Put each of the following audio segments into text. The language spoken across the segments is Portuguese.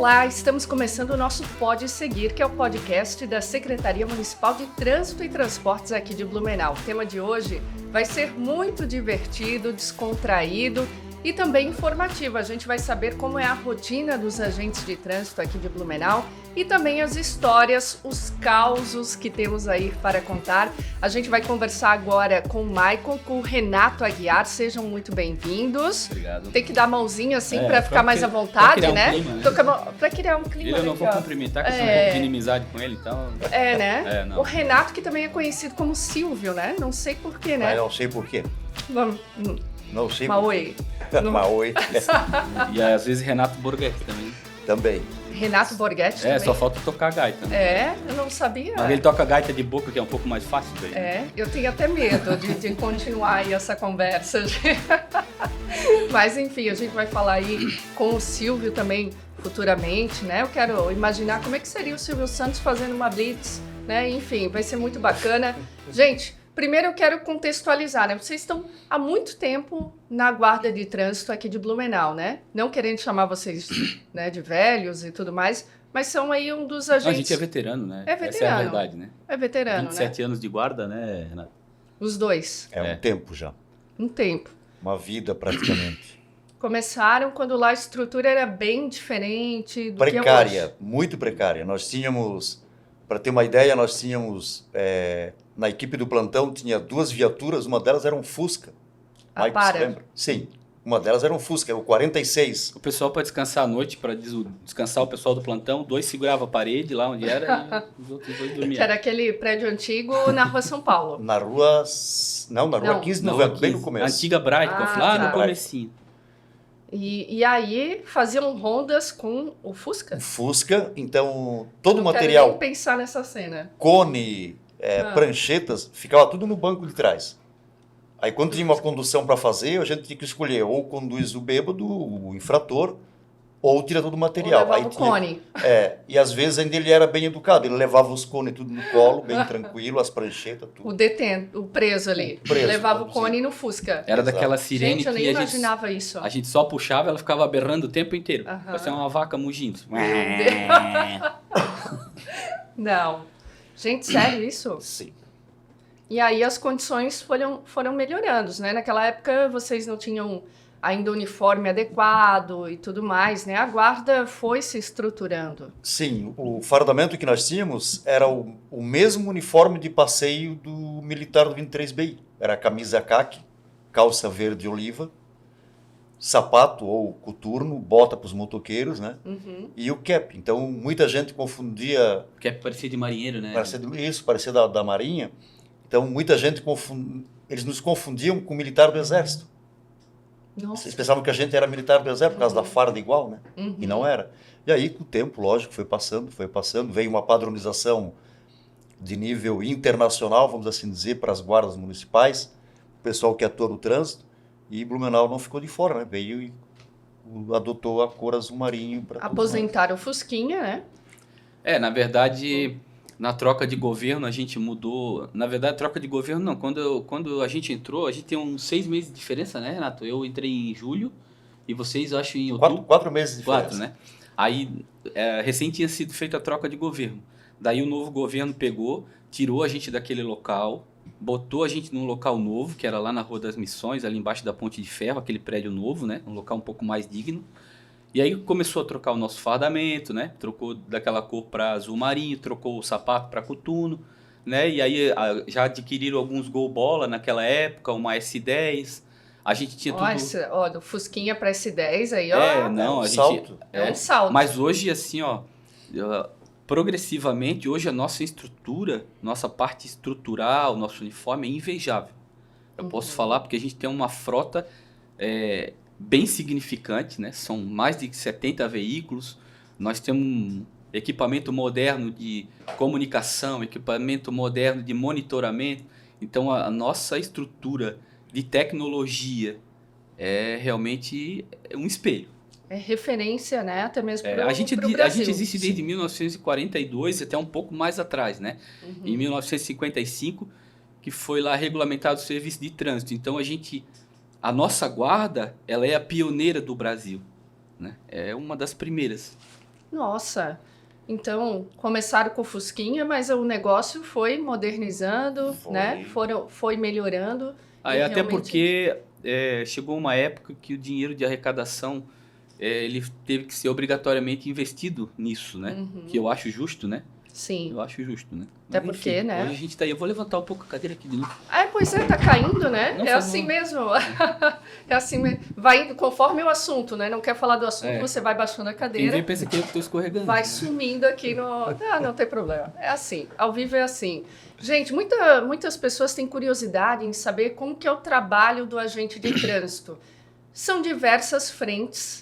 Olá, estamos começando o nosso Pode Seguir, que é o podcast da Secretaria Municipal de Trânsito e Transportes aqui de Blumenau. O tema de hoje vai ser muito divertido, descontraído e também informativo. A gente vai saber como é a rotina dos agentes de trânsito aqui de Blumenau e também as histórias, os causos que temos aí para contar. A gente vai conversar agora com o Maicon, com o Renato Aguiar. Sejam muito bem-vindos. Obrigado. Tem que dar a mãozinha assim para ficar mais à vontade, né? Para criar um clima. Eu não vou cumprimentar, porque eu sou um pouco de inimizade com ele, então... É, né? O Renato, que também é conhecido como Silvio, né? Não sei porquê, né? Mas não sei porquê. Não sei. Maui. Maui. E às vezes Renato Borghetti também. Também. Renato Borghetti também. Só falta tocar a gaita. Né? Eu não sabia. Mas ele toca gaita de boca, que é um pouco mais fácil daí. Eu tenho até medo de continuar aí essa conversa. Mas enfim, a gente vai falar aí com o Silvio também futuramente, né? Eu quero imaginar como é que seria o Silvio Santos fazendo uma blitz, né? Enfim, vai ser muito bacana. Gente, primeiro eu quero contextualizar, né? Vocês estão há muito tempo na guarda de trânsito aqui de Blumenau, né? Não querendo chamar vocês, né, de velhos e tudo mais, mas são aí um dos agentes... A gente é veterano, né? É veterano. Essa é a verdade, né? É veterano, 27 anos de guarda, né, Renato? Os dois. Um tempo já. Um tempo. Uma vida praticamente. Começaram quando lá a estrutura era bem diferente do precária, que é hoje. Muito precária. Nós tínhamos, para ter uma ideia, na equipe do plantão tinha 2 viaturas, uma delas era um Fusca. Mike, para. Você lembra? Sim, uma delas era um Fusca, era o 46. O pessoal para descansar à noite, para descansar o pessoal do plantão, 2 seguravam a parede lá onde era e os outros 2 dormiam. Que era aquele prédio antigo na rua São Paulo. Na rua 15 de novembro, bem no começo. Antiga Brightcom, lá no comecinho. E aí faziam rondas com o Fusca? O Fusca, então todo o material... Não quero nem pensar nessa cena. Cone, pranchetas, ficava tudo no banco de trás. Aí quando tinha uma condução para fazer, a gente tinha que escolher ou conduz o bêbado, o infrator, ou tira todo o material. Ou levava o cone. E às vezes ainda ele era bem educado, ele levava os cones tudo no colo, bem tranquilo, as pranchetas, tudo. O preso ali, levava o cone no Fusca. Era daquela sirene. Gente, eu nem imaginava isso. A gente só puxava, ela ficava berrando o tempo inteiro. Parecia uma vaca mugindo. Não. Gente, sério isso? Sim. E aí as condições foram melhorando, né? Naquela época vocês não tinham ainda o uniforme adequado e tudo mais, né? A guarda foi se estruturando. Sim, o fardamento que nós tínhamos era o mesmo uniforme de passeio do militar do 23BI. Era camisa caque, calça verde oliva, sapato ou coturno, bota para os motoqueiros, né? E o cap. Então, muita gente confundia... O cap parecia de marinheiro, né? Parecia da Marinha. Então, muita gente eles nos confundiam com o militar do Exército. Nossa. Eles pensavam que a gente era militar do Exército por causa da farda igual, né? E não era. E aí, com o tempo, lógico, foi passando. Veio uma padronização de nível internacional, vamos assim dizer, para as guardas municipais, o pessoal que atua no trânsito, e Blumenau não ficou de fora, né? Veio e adotou a cor azul marinho. Aposentaram o Fusquinha, né? Na verdade... Na troca de governo, a gente mudou... Na verdade, troca de governo não. Quando a gente entrou, a gente tem uns 6 meses de diferença, né, Renato? Eu entrei em julho e vocês, acho, em outubro. 4 meses de diferença. 4, né? Aí, recém tinha sido feita a troca de governo. Daí o novo governo pegou, tirou a gente daquele local, botou a gente num local novo, que era lá na Rua das Missões, ali embaixo da Ponte de Ferro, aquele prédio novo, né? Um local um pouco mais digno. E aí começou a trocar o nosso fardamento, né? Trocou daquela cor para azul marinho, trocou o sapato para coturno, né? E aí já adquiriram alguns Gol Bola naquela época, uma S10. A gente tinha tudo... do Fusquinha para S10 aí, ó. Salto. É um salto. Mas hoje, assim, progressivamente, hoje a nossa estrutura, nossa parte estrutural, nosso uniforme é invejável. Eu posso falar porque a gente tem uma frota... bem significante, né? São mais de 70 veículos, nós temos um equipamento moderno de comunicação, equipamento moderno de monitoramento, então a nossa estrutura de tecnologia é realmente um espelho. É referência, né? Até mesmo para o A gente existe desde Sim. 1942, até um pouco mais atrás, né? Em 1955, que foi lá regulamentado o serviço de trânsito, então a nossa guarda, ela é a pioneira do Brasil, né? É uma das primeiras. Nossa, então começaram com o Fusquinha, mas o negócio foi modernizando, né? Foi melhorando. Aí, até realmente... porque chegou uma época que o dinheiro de arrecadação ele teve que ser obrigatoriamente investido nisso, né? Que eu acho justo, né? Sim. Eu acho justo, né? Até Mas, porque, enfim, né? hoje a gente tá aí. Eu vou levantar um pouco a cadeira aqui de novo. Pois é, tá caindo, né? Não, é assim mesmo. É assim mesmo. Vai indo conforme o assunto, né? Não quer falar do assunto, você vai baixando a Quem cadeira. vê pensa que eu tô escorregando. Vai sumindo aqui no... não tem problema. É assim, ao vivo é assim. Gente, muitas pessoas têm curiosidade em saber como que é o trabalho do agente de trânsito. São diversas frentes.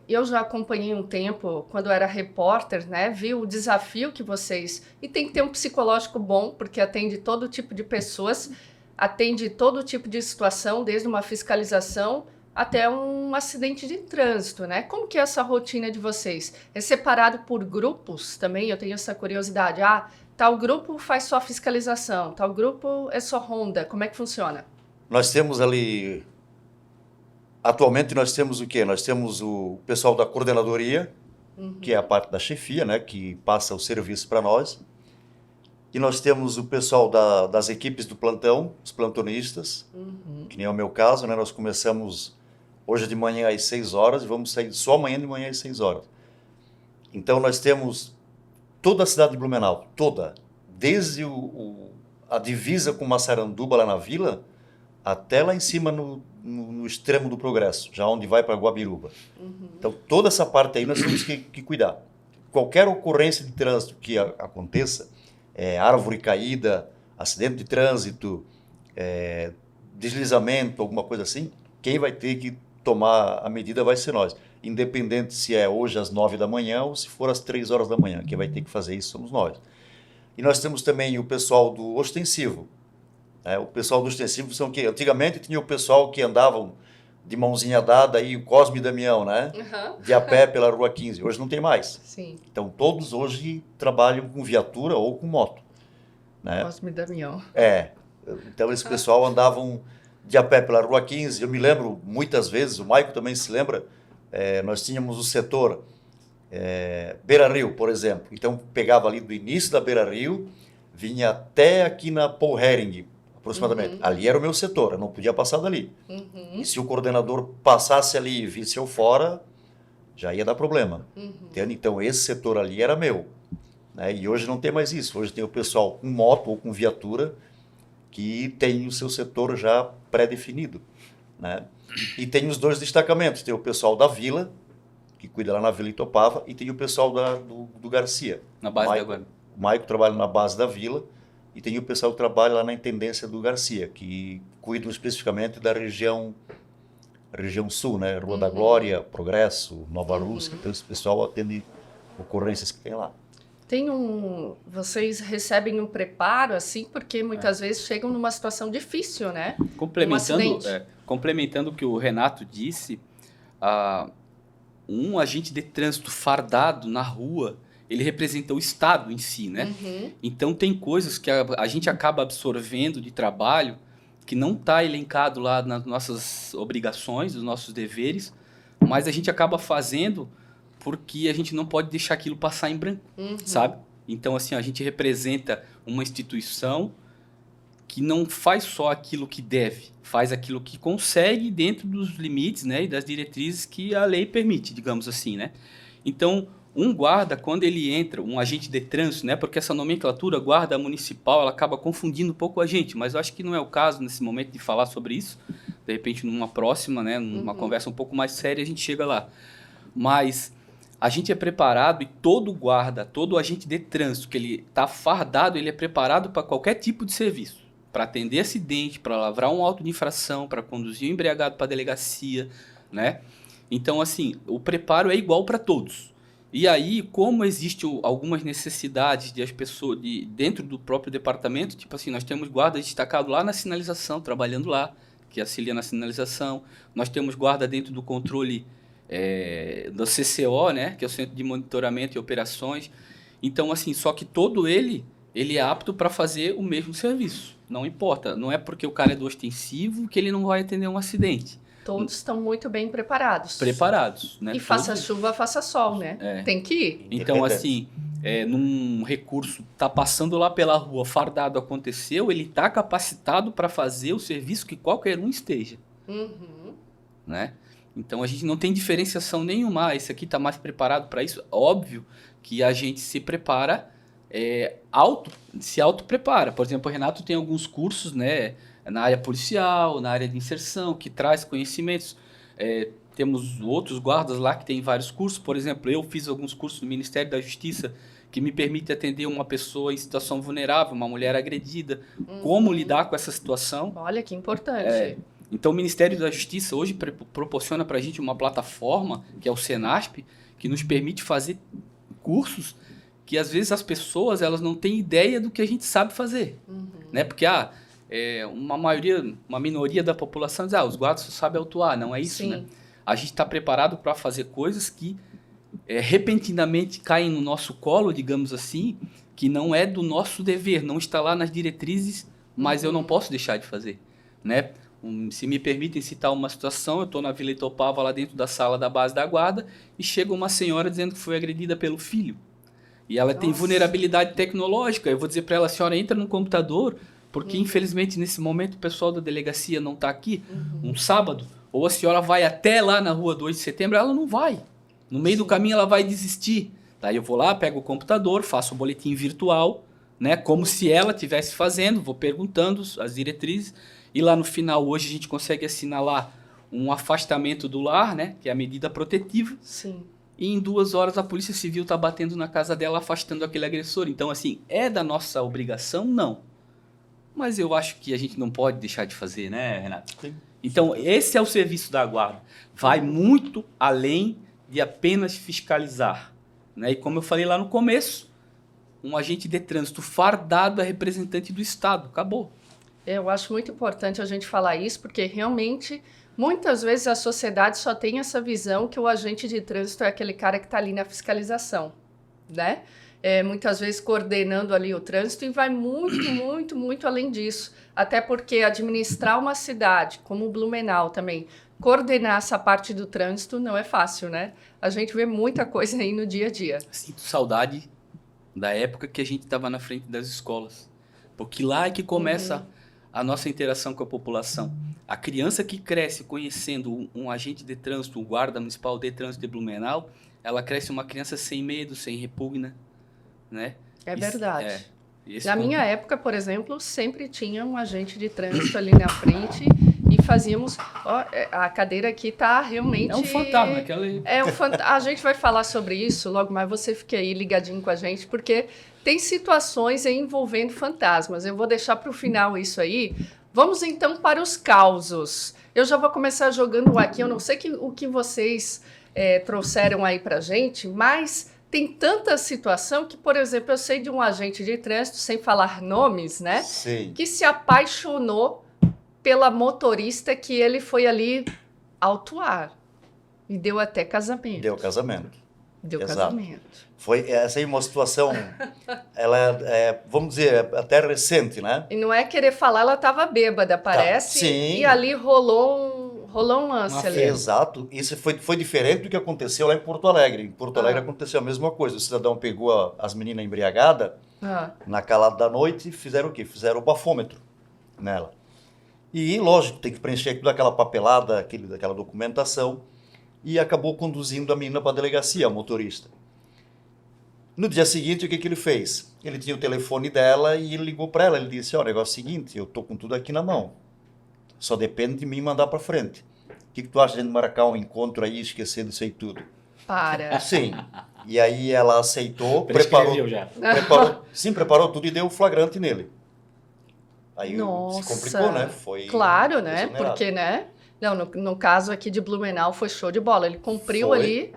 Eu já acompanhei um tempo, quando eu era repórter, né? Vi o desafio que vocês... E tem que ter um psicológico bom, porque atende todo tipo de pessoas, atende todo tipo de situação, desde uma fiscalização até um acidente de trânsito, né? Como que é essa rotina de vocês? É separado por grupos também? Eu tenho essa curiosidade. Tal grupo faz só fiscalização, tal grupo é só ronda. Como é que funciona? Nós temos ali... Atualmente nós temos o quê? Nós temos o pessoal da coordenadoria, que é a parte da chefia, né? Que passa o serviço para nós. E nós temos o pessoal das equipes do plantão, os plantonistas, que nem é o meu caso, né? Nós começamos hoje de manhã às 6 horas e vamos sair só amanhã de manhã às 6 horas. Então nós temos toda a cidade de Blumenau, toda, desde a divisa com Massaranduba lá na vila, até lá em cima no extremo do Progresso, já onde vai para Guabiruba. Então toda essa parte aí nós temos que cuidar. Qualquer ocorrência de trânsito que aconteça, árvore caída, acidente de trânsito, deslizamento, alguma coisa assim, quem vai ter que tomar a medida vai ser nós. Independente se é hoje às 9 da manhã ou se for às 3 horas da manhã. Quem vai ter que fazer isso somos nós. E nós temos também o pessoal do ostensivo. O pessoal do ostensivo são que antigamente tinha o pessoal que andavam de mãozinha dada, aí o Cosme e Damião, né? De a pé pela Rua 15. Hoje não tem mais. Sim. Então todos hoje trabalham com viatura ou com moto. Né? Cosme e Damião. Então esse pessoal andavam de a pé pela Rua 15. Eu me lembro muitas vezes, o Maico também se lembra, nós tínhamos o setor Beira Rio, por exemplo. Então pegava ali do início da Beira Rio, vinha até aqui na Paul Hering, aproximadamente. Ali era o meu setor, eu não podia passar dali. E se o coordenador passasse ali e visse eu fora, já ia dar problema. Entende? Então esse setor ali era meu. Né? E hoje não tem mais isso. Hoje tem o pessoal com moto ou com viatura que tem o seu setor já pré-definido. Né? E tem os dois destacamentos. Tem o pessoal da vila, que cuida lá na Vila Itopava, e tem o pessoal do Garcia. Na base da Guarda. O Maico trabalha na base da vila, e tem o pessoal que trabalha lá na Intendência do Garcia, que cuidam especificamente da região sul, né? Rua da Glória, Progresso, Nova Rússia. Então esse pessoal atende ocorrências que tem lá. Vocês recebem um preparo, assim, porque muitas vezes chegam numa situação difícil, né? Complementando o que o Renato disse, um agente de trânsito fardado na rua, ele representa o Estado em si, né? Então tem coisas que a gente acaba absorvendo de trabalho que não está elencado lá nas nossas obrigações, nos nossos deveres, mas a gente acaba fazendo porque a gente não pode deixar aquilo passar em branco, sabe? Então, assim, a gente representa uma instituição que não faz só aquilo que deve, faz aquilo que consegue dentro dos limites, né, e das diretrizes que a lei permite, digamos assim, né? Então, um guarda, quando ele entra, um agente de trânsito, né, porque essa nomenclatura guarda municipal, ela acaba confundindo um pouco a gente, mas eu acho que não é o caso nesse momento de falar sobre isso. De repente, numa próxima, né, numa conversa um pouco mais séria, a gente chega lá. Mas a gente é preparado, e todo guarda, todo agente de trânsito que ele está fardado, ele é preparado para qualquer tipo de serviço. Para atender acidente, para lavrar um auto de infração, para conduzir o embriagado para a delegacia, né? Então, assim, o preparo é igual para todos. E aí, como existem algumas necessidades de as pessoas dentro do próprio departamento, tipo assim, nós temos guarda destacado lá na sinalização, trabalhando lá, que auxilia na sinalização. Nós temos guarda dentro do controle do CCO, né, que é o Centro de Monitoramento e Operações. Então, assim, só que todo ele é apto para fazer o mesmo serviço. Não importa, não é porque o cara é do ostensivo que ele não vai atender um acidente. Todos estão muito bem preparados. Preparados, né? E faça Todos. chuva, faça sol, né? Tem que ir. Então, assim, num recurso, tá passando lá pela rua, fardado, aconteceu, ele tá capacitado para fazer o serviço que qualquer um esteja, né? Então, a gente não tem diferenciação nenhuma. Esse aqui tá mais preparado para isso. Óbvio que a gente se prepara, se auto-prepara. Por exemplo, o Renato tem alguns cursos, né, na área policial, na área de inserção, que traz conhecimentos. Temos outros guardas lá que têm vários cursos. Por exemplo, eu fiz alguns cursos no Ministério da Justiça que me permite atender uma pessoa em situação vulnerável, uma mulher agredida, como lidar com essa situação. Olha que importante. Então, o Ministério da Justiça hoje proporciona para a gente uma plataforma, que é o Senasp, que nos permite fazer cursos que, às vezes, as pessoas elas não têm ideia do que a gente sabe fazer. Né? Porque uma minoria da população diz, os guardas só sabem autuar. Não é isso, Sim. né? A gente está preparado para fazer coisas que repentinamente caem no nosso colo, digamos assim, que não é do nosso dever, não está lá nas diretrizes, mas eu não posso deixar de fazer, né? Se me permitem citar uma situação, eu estou na Vila Itopava, lá dentro da sala da base da guarda, e chega uma senhora dizendo que foi agredida pelo filho. E ela tem vulnerabilidade tecnológica. Eu vou dizer para ela, a senhora entra no computador, porque infelizmente nesse momento o pessoal da delegacia não está aqui, um sábado, ou a senhora vai até lá na rua 2 de setembro, ela não vai. No meio do caminho ela vai desistir. Daí eu vou lá, pego o computador, faço o boletim virtual, né, como se ela estivesse fazendo, vou perguntando as diretrizes, e lá no final, hoje, a gente consegue assinalar um afastamento do lar, né, que é a medida protetiva. Sim. E em 2 horas a Polícia Civil está batendo na casa dela, afastando aquele agressor. Então, assim, é da nossa obrigação? Não. Mas eu acho que a gente não pode deixar de fazer, né, Renato? Sim. Então, esse é o serviço da guarda. Vai muito além de apenas fiscalizar, né? E como eu falei lá no começo, um agente de trânsito fardado é representante do Estado. Acabou. Eu acho muito importante a gente falar isso, porque realmente, muitas vezes a sociedade só tem essa visão que o agente de trânsito é aquele cara que está ali na fiscalização, né? Muitas vezes coordenando ali o trânsito, e vai muito, muito além disso. Até porque administrar uma cidade, como Blumenau também, coordenar essa parte do trânsito não é fácil, né? A gente vê muita coisa aí no dia a dia. Sinto saudade da época que a gente estava na frente das escolas. Porque lá é que começa a nossa interação com a população. A criança que cresce conhecendo um agente de trânsito, um guarda municipal de trânsito de Blumenau, ela cresce uma criança sem medo, sem repugna, né? É verdade. Esse Na minha época, por exemplo, sempre tinha um agente de trânsito ali na frente e fazíamos... a cadeira aqui está realmente... É um fantasma. A gente vai falar sobre isso logo mais. Você fique aí ligadinho com a gente, porque tem situações aí envolvendo fantasmas. Eu vou deixar para o final isso aí. Vamos então para os causos. Eu já vou começar jogando aqui. Eu não sei o que vocês trouxeram aí para a gente, mas... Tem tanta situação que, por exemplo, eu sei de um agente de trânsito, sem falar nomes, né? Sim. Que se apaixonou pela motorista que ele foi ali autuar. E deu até casamento. Deu casamento. Deu Exato. casamento. Foi essa aí uma situação, ela vamos dizer, até recente, né? E não é querer falar, ela estava bêbada, parece. Sim. E ali rolou um lance ali. Exato. Isso foi diferente do que aconteceu lá em Porto Alegre. Em Porto Alegre aconteceu a mesma coisa. O cidadão pegou as meninas embriagadas na calada da noite e fizeram o quê? Fizeram o bafômetro nela. E, lógico, tem que preencher toda aquela papelada, aquela documentação, e acabou conduzindo a menina para a delegacia, a motorista. No dia seguinte, o que ele fez? Ele tinha o telefone dela e ele ligou para ela. Ele disse, o negócio é o seguinte, eu tô com tudo aqui na mão. Só depende de mim mandar para frente. O que tu acha de marcar um encontro aí e esquecer disso aí tudo? Para. Sim. E aí ela aceitou, preparou tudo e deu o flagrante nele. Aí se complicou, né? Foi claro, né? exonerado. Porque, né? Não, no caso aqui de Blumenau foi show de bola. Ele cumpriu ali,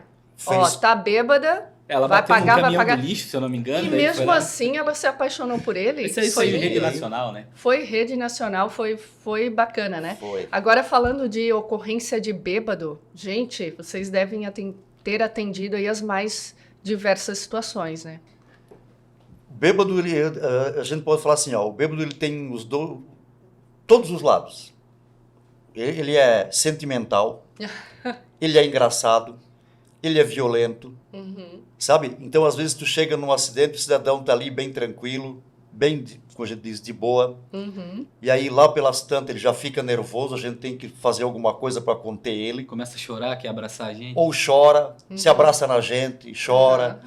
tá bêbada, ela vai bateu pagar, no vai caminhão pagar. do lixo, se eu não me engano. E mesmo assim ela se apaixonou por ele. Isso aí foi rede nacional, né? Foi rede nacional, foi bacana, né? Foi. Agora, falando de ocorrência de bêbado, gente, vocês devem ter atendido aí as mais diversas situações, né? Bêbado, a gente pode falar assim, o bêbado ele tem todos os lados. Ele é sentimental, ele é engraçado, ele é violento, sabe? Então, às vezes, tu chega num acidente, o cidadão tá ali bem tranquilo, bem, como a gente diz, de boa. E aí, lá pelas tantas, ele já fica nervoso, a gente tem que fazer alguma coisa para conter ele. Começa a chorar, quer abraçar a gente. Ou chora, se abraça na gente, chora.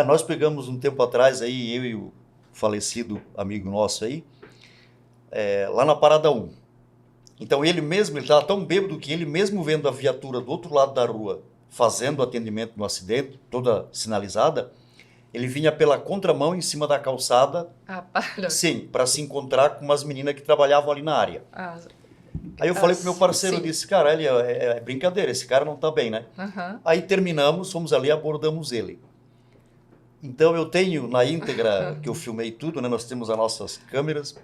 Nós pegamos um tempo atrás, aí, eu e o falecido amigo nosso aí, lá na Parada 1. Então, ele estava tão bêbado que ele mesmo vendo a viatura do outro lado da rua, fazendo atendimento no acidente, toda sinalizada, ele vinha pela contramão em cima da calçada, para. sim, para se encontrar com umas meninas que trabalhavam ali na área. Aí eu falei pro meu parceiro, eu disse, cara, ele é brincadeira, esse cara não tá bem, né? Aí terminamos, fomos ali e abordamos ele. Então eu tenho na íntegra, que eu filmei tudo, né? Nós temos as nossas câmeras.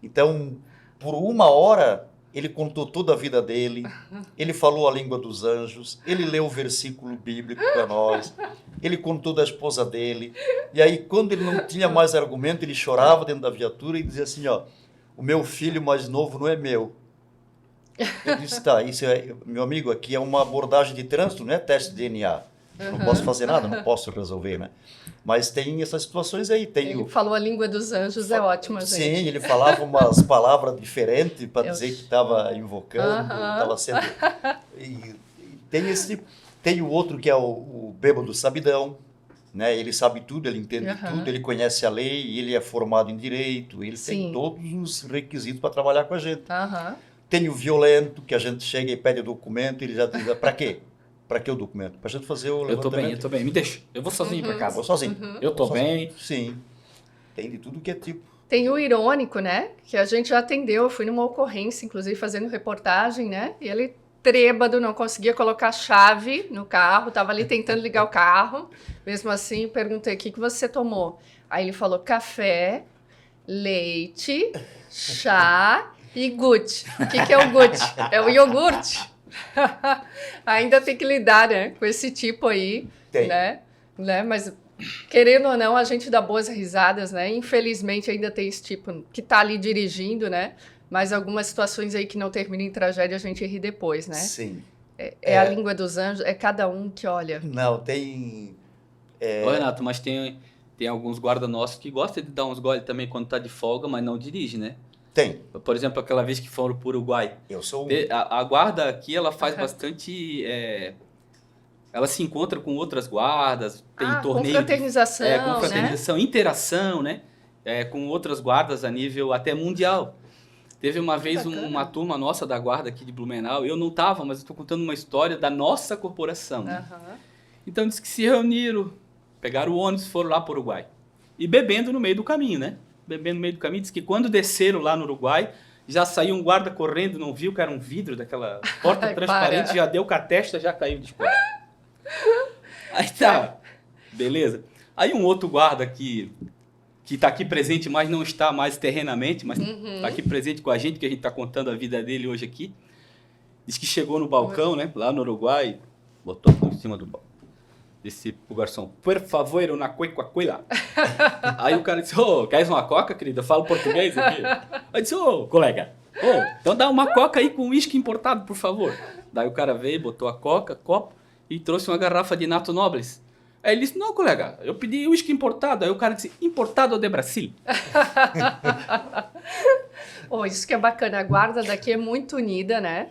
Então, por 1 hora, ele contou toda a vida dele, ele falou a língua dos anjos, ele leu o versículo bíblico para nós, ele contou da esposa dele. E aí, quando ele não tinha mais argumento, ele chorava dentro da viatura e dizia assim, ó, o meu filho mais novo não é meu. Eu disse, tá, isso meu amigo, aqui é uma abordagem de trânsito, não é teste de DNA. Não posso fazer nada, não posso resolver, né? Mas tem essas situações aí. Ele falou a língua dos anjos, é ótimo, gente. Sim, ele falava umas palavras diferentes para dizer que estava invocando, estava sendo... E tem o outro que é o bêbado sabidão, né? Ele sabe tudo, ele entende tudo, ele conhece a lei, ele é formado em direito, ele tem todos os requisitos para trabalhar com a gente. Tem o violento, que a gente chega e pede o documento, ele já diz, para quê? Para que o documento? Para a gente fazer o levantamento. Eu tô bem, me deixa. Eu vou sozinho para casa. Vou sozinho. Eu tô bem. Sim. Tem de tudo que é tipo. Tem o irônico, né? Que a gente já atendeu, eu fui numa ocorrência, inclusive fazendo reportagem, né? E ele, trêbado, não conseguia colocar a chave no carro, tava ali tentando ligar o carro. Mesmo assim, perguntei, o que você tomou? Aí ele falou, café, leite, chá e Gucci. O que é o Gucci? É o iogurte. Ainda tem que lidar, né, com esse tipo aí, né? Mas querendo ou não, a gente dá boas risadas, né? Infelizmente ainda tem esse tipo que tá ali dirigindo, né? Mas algumas situações aí que não terminam em tragédia a gente ri depois, né? Sim. É a língua dos anjos, é cada um que olha. Não, tem... Ô, Renato, mas tem alguns guardas nossos que gostam de dar uns goles também quando tá de folga, mas não dirige, né? Tem. Por exemplo, aquela vez que foram para o Uruguai. Eu sou a guarda aqui, ela faz bastante... ela se encontra com outras guardas, tem torneio... Confraternização, confraternização, né? Interação, né? Com outras guardas a nível até mundial. Teve uma vez uma turma nossa da guarda aqui de Blumenau, eu não estava, mas estou contando uma história da nossa corporação. Então, disse que se reuniram, pegaram o ônibus e foram lá para o Uruguai. E bebendo no meio do caminho, né? Bebendo no meio do caminho, disse que quando desceram lá no Uruguai, já saiu um guarda correndo, não viu que era um vidro daquela porta transparente, já deu com a testa, já caiu de costas. Aí tá, beleza. Aí um outro guarda que está aqui presente, mas não está mais terrenamente, mas está aqui presente com a gente, que a gente está contando a vida dele hoje aqui, disse que chegou no balcão, né, lá no Uruguai, botou por cima do balcão. Disse pro garçom, por favor, uma coisa. Aí o cara disse, queres uma coca, querida? Eu falo português aqui. Aí disse, colega, então dá uma coca aí com uísque importado, por favor. Daí o cara veio, botou a coca, copo, e trouxe uma garrafa de Nato Nobles. Aí ele disse, não, colega, eu pedi uísque importado. Aí o cara disse, importado de Brasil. Isso que é bacana, a guarda daqui é muito unida, né?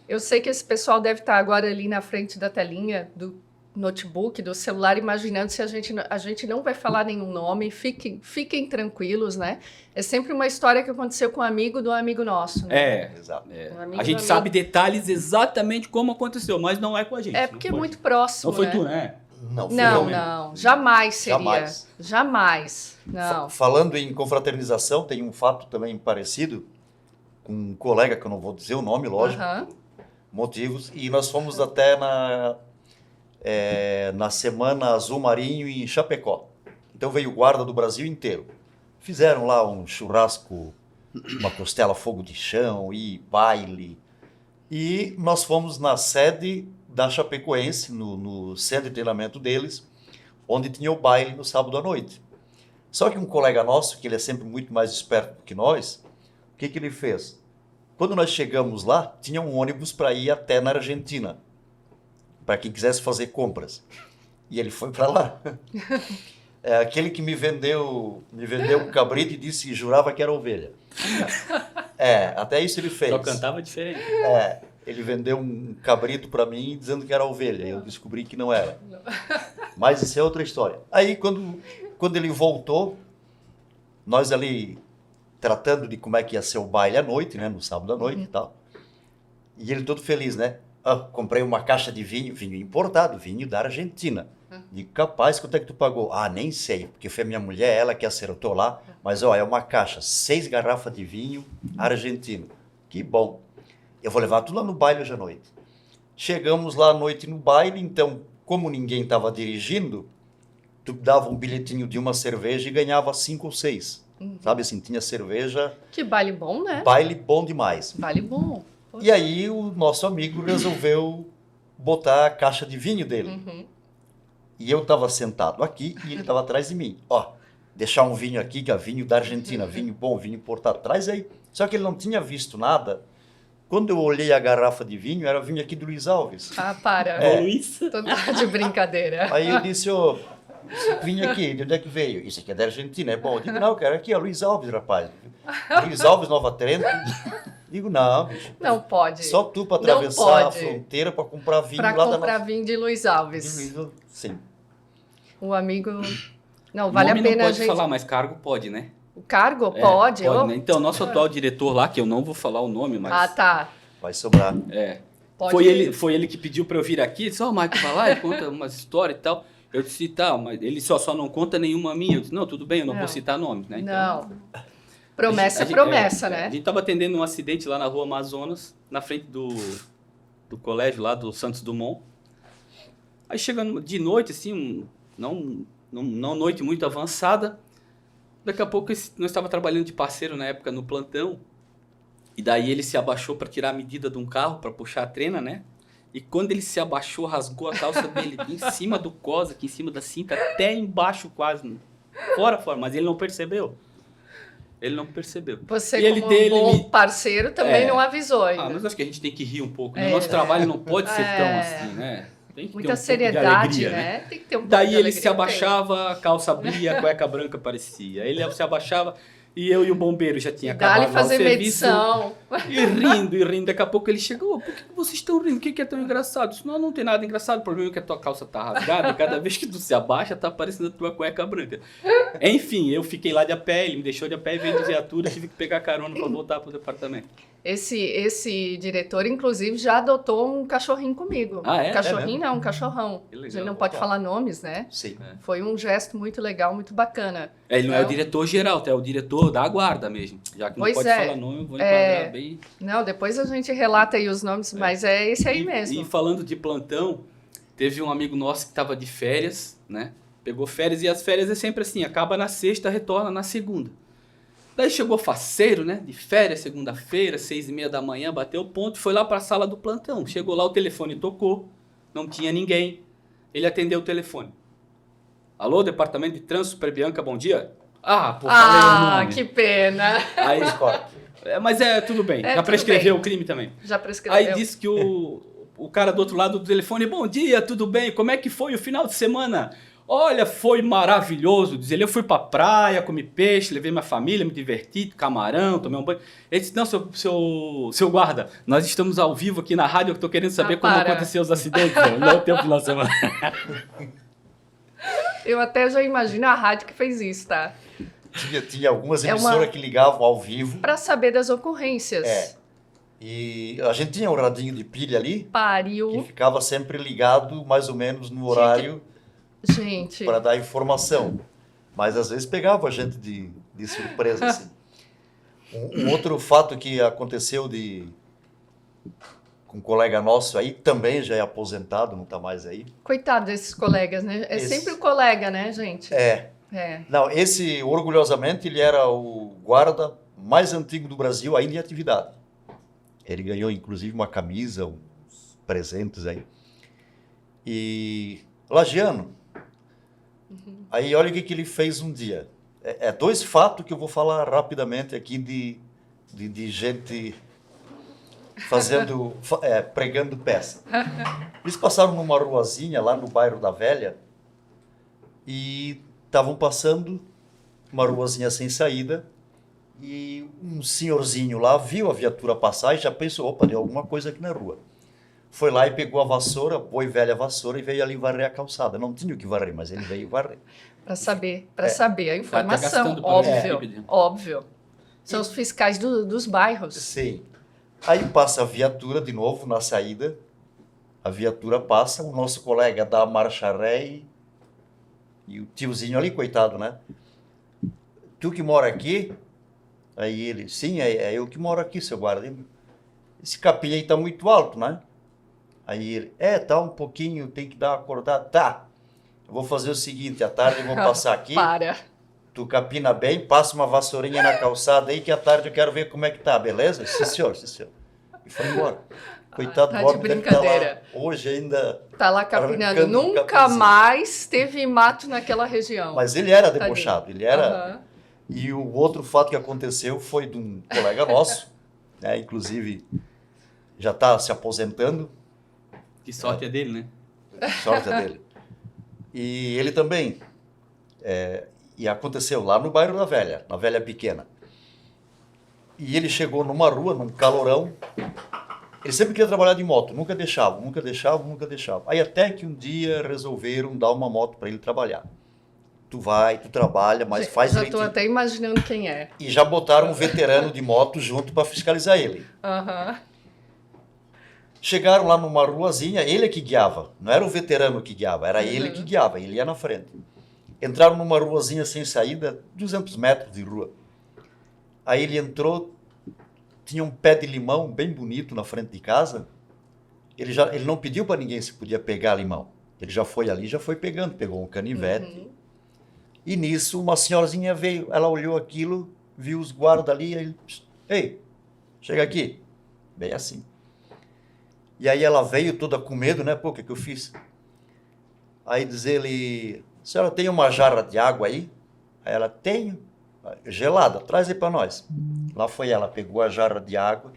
Eu sei que esse pessoal deve estar agora ali na frente da telinha do notebook, do celular, imaginando se a gente não vai falar nenhum nome, fiquem tranquilos, né? É sempre uma história que aconteceu com um amigo do amigo nosso, né? Exato. A gente sabe detalhes exatamente como aconteceu, mas não é com a gente. É porque é muito próximo, Não foi né? tu, né? Não, jamais seria. Jamais. Não. Falando em confraternização, tem um fato também parecido com um colega, que eu não vou dizer o nome, lógico, motivos, e nós fomos até na Semana Azul Marinho em Chapecó. Então veio o guarda do Brasil inteiro. Fizeram lá um churrasco, uma costela fogo de chão e baile. E nós fomos na sede da Chapecoense, no centro de treinamento deles, onde tinha o baile no sábado à noite. Só que um colega nosso, que ele é sempre muito mais esperto que nós, o que ele fez? Quando nós chegamos lá, tinha um ônibus para ir até na Argentina, para quem quisesse fazer compras. E ele foi para lá. É aquele que me vendeu um cabrito e disse que jurava que era ovelha. Até isso ele fez. Só cantava diferente. Ele vendeu um cabrito para mim dizendo que era ovelha. Eu descobri que não era. Mas isso é outra história. Aí, quando ele voltou, nós ali tratando de como é que ia ser o baile à noite, né? No sábado à noite e tal. E ele todo feliz, né? Comprei uma caixa de vinho importado, vinho da Argentina. Digo, capaz, quanto é que tu pagou? Nem sei, porque foi a minha mulher, ela que acertou lá. Mas, é uma caixa, 6 garrafas de vinho argentino. Que bom. Eu vou levar tudo lá no baile hoje à noite. Chegamos lá à noite no baile, então, como ninguém estava dirigindo, tu dava um bilhetinho de uma cerveja e ganhava 5 ou 6. Sabe assim, tinha cerveja... Que baile bom, né? Baile bom demais. Baile bom. Poxa. E aí o nosso amigo resolveu botar a caixa de vinho dele. E eu estava sentado aqui e ele estava atrás de mim. Deixar um vinho aqui, que é vinho da Argentina, vinho bom, vinho importado, traz aí. Só que ele não tinha visto nada. Quando eu olhei a garrafa de vinho, era vinho aqui do Luiz Alves. Para. Luiz? Tô de brincadeira. Aí eu disse, esse vinho aqui, de onde é que veio? Isso aqui é da Argentina, é bom. Eu digo, não, cara, aqui é Luiz Alves, rapaz. Luiz Alves, Nova Trento. Digo, não, bicho. Não pode. Só tu para atravessar a fronteira para comprar vinho lá da nossa... Para comprar vinho de Luiz Alves. Sim. O amigo... Não, vale a nome pena não a pode gente... falar, mas cargo pode, né? O cargo? Pode. Né? Então, nosso atual diretor lá, que eu não vou falar o nome, mas... tá. Vai sobrar. Pode foi ele que pediu para eu vir aqui. Disse, Marco, vai lá e conta umas histórias e tal. Eu disse, mas ele só não conta nenhuma minha. Eu disse, não, tudo bem, eu não vou citar nomes, né? Então, não. Promessa é promessa, né? A gente estava atendendo um acidente lá na rua Amazonas, na frente do colégio lá do Santos Dumont. Aí chegando de noite, assim, não noite muito avançada, daqui a pouco nós estávamos trabalhando de parceiro na época no plantão, e daí ele se abaixou para tirar a medida de um carro, para puxar a trena, né? E quando ele se abaixou, rasgou a calça dele em cima do cos, aqui em cima da cinta, até embaixo quase, fora, mas ele não percebeu. Ele não percebeu. Você, e como um bom parceiro, também não avisou ainda. Mas acho que a gente tem que rir um pouco. O nosso trabalho não pode ser tão assim, né? Tem que muita ter um seriedade, pouco de alegria, né? Tem que ter um pouco Daí de ele alegria, se abaixava, a calça abria, a cueca branca aparecia. Ele se abaixava e eu e o bombeiro já tinha acabado lá o serviço. Medição. E rindo. Daqui a pouco ele chegou, por que vocês estão rindo? O que é tão engraçado? Isso não tem nada engraçado. O problema é que a tua calça tá rasgada e cada vez que tu se abaixa, tá aparecendo a tua cueca branca. Enfim, eu fiquei lá de a pé, ele me deixou de a pé e veio de viatura, tive que pegar carona para voltar pro departamento. Esse diretor, inclusive, já adotou um cachorrinho comigo. É? Cachorrinho não, um cachorrão. A gente não pode falar nomes, né? Sim. Foi um gesto muito legal, muito bacana. Ele não é o diretor geral, é o diretor da guarda mesmo. Já que não pode falar nome, eu vou enquadrar bem. Não, depois a gente relata aí os nomes, mas é esse aí mesmo. E falando de plantão, teve um amigo nosso que estava de férias, né? Pegou férias e as férias é sempre assim, acaba na sexta, retorna na segunda. Daí chegou faceiro, né? De férias, segunda-feira, 6h30 da manhã, bateu o ponto e foi lá para a sala do plantão. Chegou lá, o telefone tocou, não tinha ninguém. Ele atendeu o telefone. Alô, Departamento de Trânsito, Super Bianca, bom dia? Falei o nome. Que pena. Aí, mas tudo bem, já prescreveu o crime também. Já prescreveu. Aí disse que o cara do outro lado do telefone, bom dia, tudo bem, como é que foi o final de semana? Olha, foi maravilhoso, diz ele, eu fui pra praia, comi peixe, levei minha família, me diverti, camarão, tomei um banho. Ele disse, não, seu guarda, nós estamos ao vivo aqui na rádio, eu tô querendo saber como aconteceu os acidentes, não tem o final de semana. Eu até já imagino a rádio que fez isso, tá? Tinha algumas emissoras que ligavam ao vivo. Para saber das ocorrências. E a gente tinha um radinho de pilha ali. Que ficava sempre ligado, mais ou menos, no horário. Gente. Para dar informação. Mas às vezes pegava a gente de surpresa, assim. Um outro fato que aconteceu com um colega nosso aí, também já é aposentado, não está mais aí. Coitado desses colegas, né? Sempre o colega, né, gente? Não, esse, orgulhosamente, ele era o guarda mais antigo do Brasil, ainda em atividade. Ele ganhou, inclusive, uma camisa, uns presentes aí. E lagiano. Aí olha o que ele fez um dia. É 2 fatos que eu vou falar rapidamente aqui de gente pregando peça. Eles passaram numa ruazinha lá no bairro da Velha e estavam passando uma ruazinha sem saída e um senhorzinho lá viu a viatura passar e já pensou, opa, deu alguma coisa aqui na rua. Foi lá e pegou a vassoura, boa e velha vassoura, e veio ali varrer a calçada. Não tinha o que varrer, mas ele veio varrer. Para saber a informação, gastando óbvio. São os fiscais dos bairros. Sim. Aí passa a viatura de novo na saída. A viatura passa, o nosso colega dá a marcha ré e o tiozinho ali, coitado, né? Tu que mora aqui? Aí ele, sim, é eu que moro aqui, seu guarda. Esse capim aí tá muito alto, né? Aí ele, tá um pouquinho, tem que dar uma acordada. Tá, eu vou fazer o seguinte, à tarde eu vou passar aqui. Para. Tu capina bem, passa uma vassourinha na calçada aí, que à tarde eu quero ver como é que tá, beleza? Sim, senhor, sim, senhor. E foi embora. Coitado Tá do homem, de deve tá brincadeira. lá, hoje ainda... Tá lá capinando. arrancando Nunca capinzinho. mais teve mato naquela região. Mas ele era debochado, ele era... Aham. E o outro fato que aconteceu foi de um colega nosso, né, inclusive já está se aposentando, Que sorte é dele, né? sorte é dele. E ele também, e aconteceu lá no bairro da Velha, na Velha Pequena. E ele chegou numa rua, num calorão, ele sempre queria trabalhar de moto, nunca deixava. Aí até que um dia resolveram dar uma moto para ele trabalhar. Tu vai, tu trabalha, mas faz Já estou direitinho. até imaginando quem é. E já botaram um veterano de moto junto para fiscalizar ele. Aham. Chegaram lá numa ruazinha, ele é que guiava. Não era o veterano que guiava, era ele que guiava, ele ia na frente. Entraram numa ruazinha sem saída, 200 metros de rua. Aí ele entrou, tinha um pé de limão bem bonito na frente de casa. Ele não pediu para ninguém se podia pegar limão. Ele já foi ali, já foi pegando, pegou um canivete. E nisso uma senhorzinha veio, ela olhou aquilo, viu os guardas ali, aí ele, ei, chega aqui. Bem assim. E aí ela veio toda com medo, né? Pô, o que eu fiz? Aí diz ele, senhora tem uma jarra de água aí? Aí ela, tenho. Gelada, traz aí para nós. Lá foi ela, pegou a jarra de água,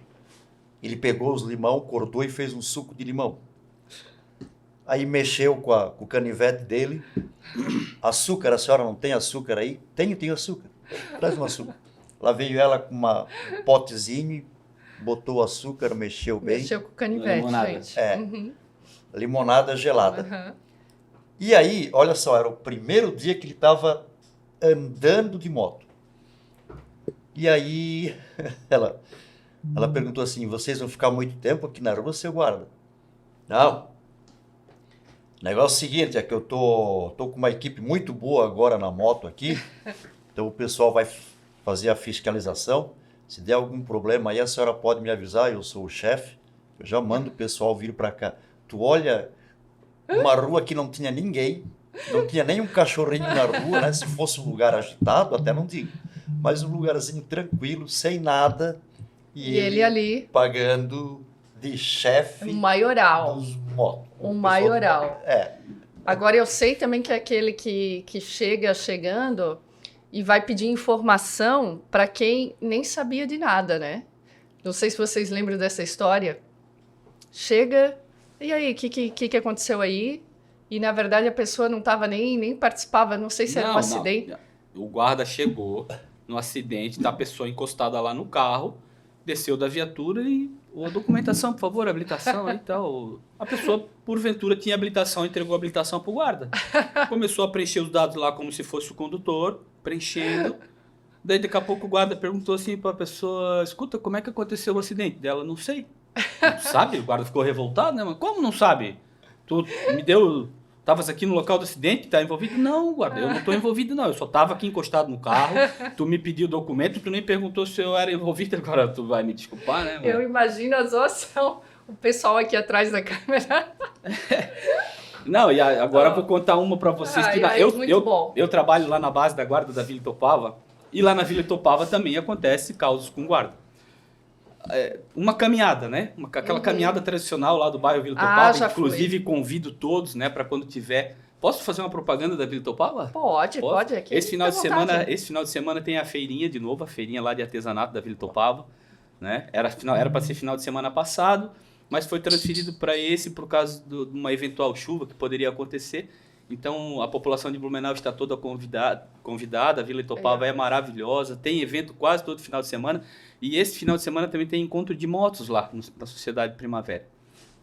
ele pegou os limão, cortou e fez um suco de limão. Aí mexeu com o canivete dele. Açúcar, a senhora não tem açúcar aí? Tenho açúcar. Traz um açúcar. Lá veio ela com um potezinho, botou o açúcar, mexeu bem. Mexeu com o canivete, Limonada. gente. Limonada gelada. E aí, olha só, era o primeiro dia que ele estava andando de moto. E aí, ela perguntou assim, vocês vão ficar muito tempo aqui na rua, seu guarda? Não. O negócio é o seguinte, é que eu tô com uma equipe muito boa agora na moto aqui, então o pessoal vai fazer a fiscalização. Se der algum problema aí, a senhora pode me avisar, eu sou o chefe, eu já mando o pessoal vir para cá. Tu olha, uma rua que não tinha ninguém, não tinha nem um cachorrinho na rua, né? Se fosse um lugar agitado, até não digo, mas um lugarzinho tranquilo, sem nada, e ele ali pagando de chefe maioral. dos motos. Um maioral. É. Agora eu sei também que é aquele que chegando e vai pedir informação para quem nem sabia de nada, né? Não sei se vocês lembram dessa história. Chega, e aí, o que aconteceu aí? E na verdade a pessoa não estava nem participava, não sei se era um acidente. O guarda chegou no acidente, tá a pessoa encostada lá no carro, desceu da viatura e a documentação, por favor, habilitação aí e tal. A pessoa, porventura, tinha habilitação, entregou a habilitação pro guarda. Começou a preencher os dados lá como se fosse o condutor, preenchendo. Daí, daqui a pouco, o guarda perguntou assim pra pessoa, escuta, como é que aconteceu o acidente? Dela, não sei. Não sabe? O guarda ficou revoltado, né? Mas como não sabe? Tu me deu... Estavas aqui no local do acidente, tá envolvido? Não, guarda, eu não estou envolvido, não. Eu só estava aqui encostado no carro, tu me pediu o documento, tu nem perguntou se eu era envolvido. Agora tu vai me desculpar, né? Mano? Eu imagino a zoação, o pessoal aqui atrás da câmera. Não, e agora eu vou contar uma para vocês. Eu trabalho lá na base da guarda da Vila Itopava, e lá na Vila Itopava também acontece causos com guarda. Uma caminhada, né? Aquela caminhada tradicional lá do bairro Vila Itopava. Inclusive, convido todos, né, para quando tiver... Posso fazer uma propaganda da Vila Itopava? Pode. Aqui esse final de semana tem a feirinha de novo, a feirinha lá de artesanato da Vila Itopava. né? Era para ser final de semana passado, mas foi transferido para esse por causa de uma eventual chuva que poderia acontecer. Então, a população de Blumenau está toda convidada, a Vila Itopava é maravilhosa, tem evento quase todo final de semana, e esse final de semana também tem encontro de motos lá, na Sociedade Primavera.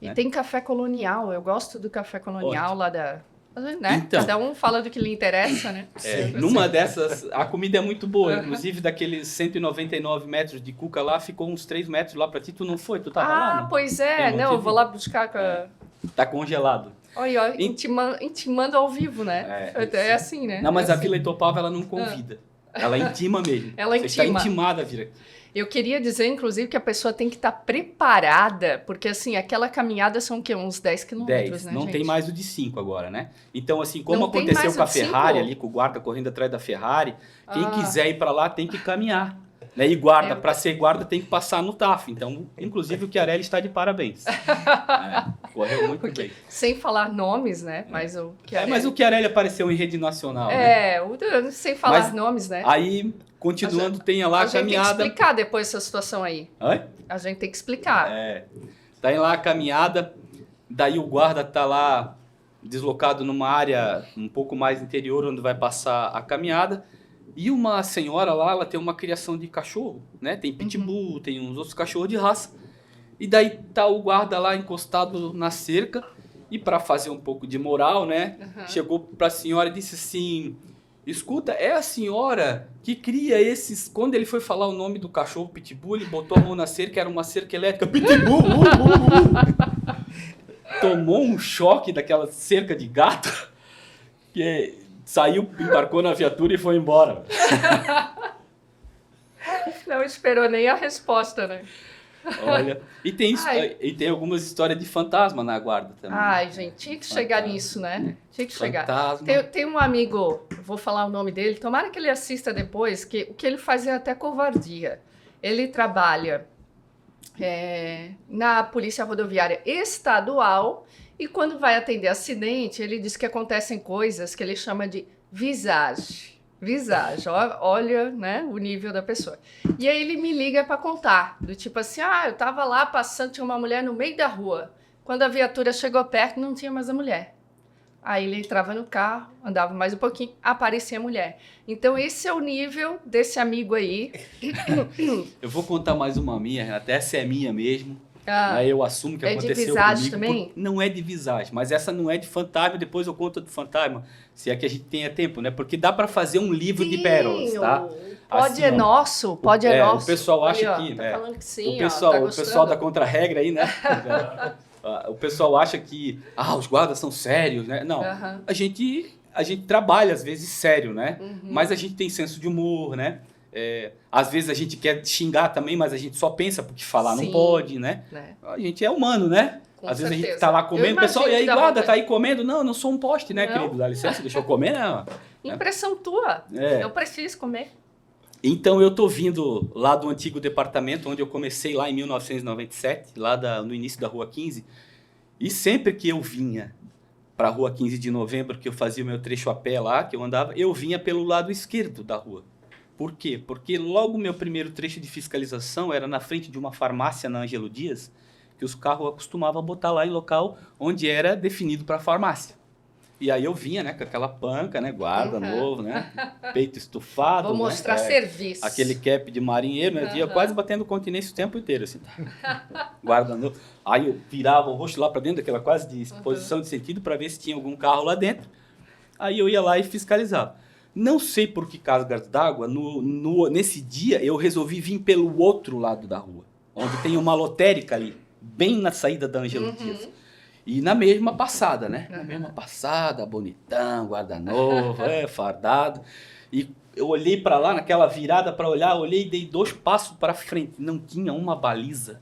E né? tem café colonial, eu gosto do café colonial Ótimo. lá da... Né? Então, cada um fala do que lhe interessa, né? Numa dessas, a comida é muito boa, inclusive daqueles 199 metros de cuca lá, ficou uns 3 metros lá para ti, tu não foi? Tu tava lá, não? Pois é, não, eu vou lá buscar... Tá congelado. Olha, intimando ao vivo, né? É assim, né? Não, mas a Vila Itopava, ela não convida. Ela intima mesmo. Ela Você está intimada a vir aqui. Eu queria dizer, inclusive, que a pessoa tem que estar preparada, porque, assim, aquela caminhada são o quê? Uns 10 quilômetros, 10, né, não gente? tem mais o de 5 agora, né? Então, assim, como Não tem aconteceu mais com a o de 5? Ferrari ali, com o guarda correndo atrás da Ferrari, quem quiser ir para lá tem que caminhar. Né? E guarda, para ser guarda tem que passar no TAF. Então, inclusive, o Chiarelli está de parabéns. Correu muito bem. Sem falar nomes, né? Mas o Chiarelli... mas o Chiarelli apareceu em rede nacional. Sem falar nomes, né? Aí, continuando, tem lá a caminhada. A gente tem que explicar depois essa situação aí. Oi? A gente tem que explicar. Tem lá a caminhada, daí o guarda tá lá deslocado numa área um pouco mais interior, onde vai passar a caminhada. E uma senhora lá, ela tem uma criação de cachorro, né? Tem pitbull, tem uns outros cachorros de raça. E daí tá o guarda lá encostado na cerca. E para fazer um pouco de moral, né? Chegou pra senhora e disse assim... Escuta, é a senhora que cria esses... Quando ele foi falar o nome do cachorro pitbull, ele botou a mão na cerca, era uma cerca elétrica. Pitbull! Tomou um choque daquela cerca de gato. Que... Saiu, embarcou na viatura e foi embora. Não esperou nem a resposta, né? Olha, e tem algumas histórias de fantasma na guarda também. Ai, gente, tinha que chegar nisso, né? Tinha que chegar. Fantasma. Tem um amigo, vou falar o nome dele, tomara que ele assista depois, que o que ele faz é até covardia. Ele trabalha na Polícia Rodoviária Estadual. E quando vai atender acidente, ele diz que acontecem coisas que ele chama de visage. Visage, olha, né, o nível da pessoa. E aí ele me liga para contar, do tipo assim, eu tava lá passando, tinha uma mulher no meio da rua. Quando a viatura chegou perto, não tinha mais a mulher. Aí ele entrava no carro, andava mais um pouquinho, aparecia a mulher. Então esse é o nível desse amigo aí. Eu vou contar mais uma minha, até essa é minha mesmo. Aí eu assumo que aconteceu de visagem comigo. Também? Não é de visagem, mas essa não é de fantasma, depois eu conto do fantasma, se é que a gente tenha tempo, né? Porque dá para fazer um livro de pérolas, tá? Pode assim, é nosso. O pessoal acha ali, que... Tá falando que sim, o pessoal da contra-regra aí, né? O pessoal acha que os guardas são sérios, né? Não, a gente trabalha às vezes sério, né? Mas a gente tem senso de humor, né? Às vezes a gente quer xingar também, mas a gente só pensa porque falar não pode, né? A gente é humano, né? Às vezes a gente tá lá comendo, o pessoal, e aí guarda, tá aí comendo? Não, eu não sou um poste, né, querido? Dá licença, deixa eu comer, né? Impressão tua, eu preciso comer. Então eu tô vindo lá do antigo departamento, onde eu comecei lá em 1997, lá no início da Rua 15, e sempre que eu vinha para a Rua 15 de Novembro, que eu fazia o meu trecho a pé lá, que eu andava, eu vinha pelo lado esquerdo da rua. Por quê? Porque logo o meu primeiro trecho de fiscalização era na frente de uma farmácia na Ângelo Dias, que os carros acostumavam botar lá em local onde era definido para farmácia. E aí eu vinha, né, com aquela panca, né, guarda novo, né, peito estufado. Vou mostrar serviço. Aquele cap de marinheiro, né, ia quase batendo continência o tempo inteiro, assim. Guarda novo. Aí eu virava o rosto lá para dentro, daquela quase de posição de sentido, para ver se tinha algum carro lá dentro. Aí eu ia lá e fiscalizava. Não sei por que cargas d'água, nesse dia eu resolvi vir pelo outro lado da rua, onde tem uma lotérica ali, bem na saída da Ângelo Dias. E na mesma passada, né? Na mesma passada, bonitão, guarda novo, fardado. E eu olhei para lá, naquela virada para olhar, olhei e dei 2 passos para frente. Não tinha uma baliza.